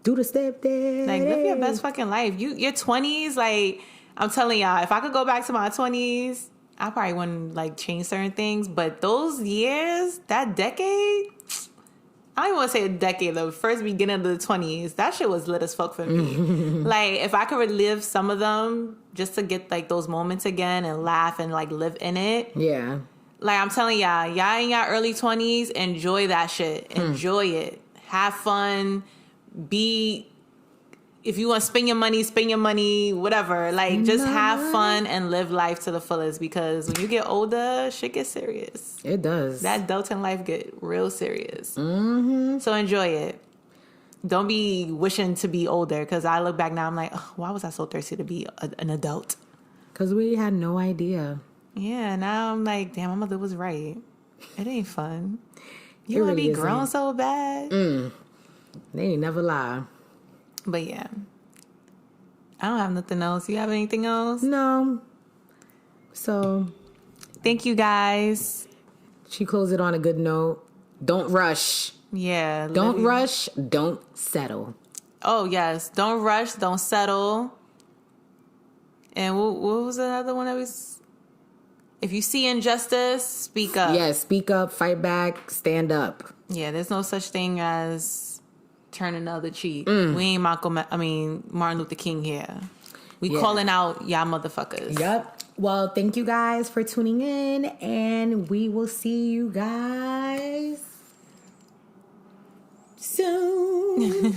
Do the stepdad. Like, live your best fucking life. Your 20s, like, I'm telling y'all, if I could go back to my 20s, I probably wouldn't like change certain things, but those years, that decade, I don't even want to say a decade, the first beginning of the 20s, that shit was lit as fuck for me. Like, if I could relive some of them just to get like those moments again and laugh and like live in it. Yeah. Like, I'm telling y'all in your early 20s, enjoy that shit. Enjoy it. Have fun. If you want to spend your money, whatever. Like, just have fun and live life to the fullest, because when you get older, shit gets serious. It does. That adulting life get real serious. Mm-hmm. So enjoy it. Don't be wishing to be older, because I look back now, I'm like, oh, why was I so thirsty to be an adult? Because we had no idea. Yeah, now I'm like, damn, my mother was right. It ain't fun. You want to be grown so bad? They ain't never lie. But yeah, I don't have nothing else. You have anything else? No. So, thank you guys. She closed it on a good note. Don't rush. Yeah. Don't rush. Don't settle. Oh, yes. Don't rush. Don't settle. And what was another one that was? If you see injustice, speak up. Yeah, speak up, fight back, stand up. Yeah, there's no such thing as turning the other cheek. We ain't Martin Luther King here. We calling out y'all motherfuckers. Yep. Well, thank you guys for tuning in, and we will see you guys soon.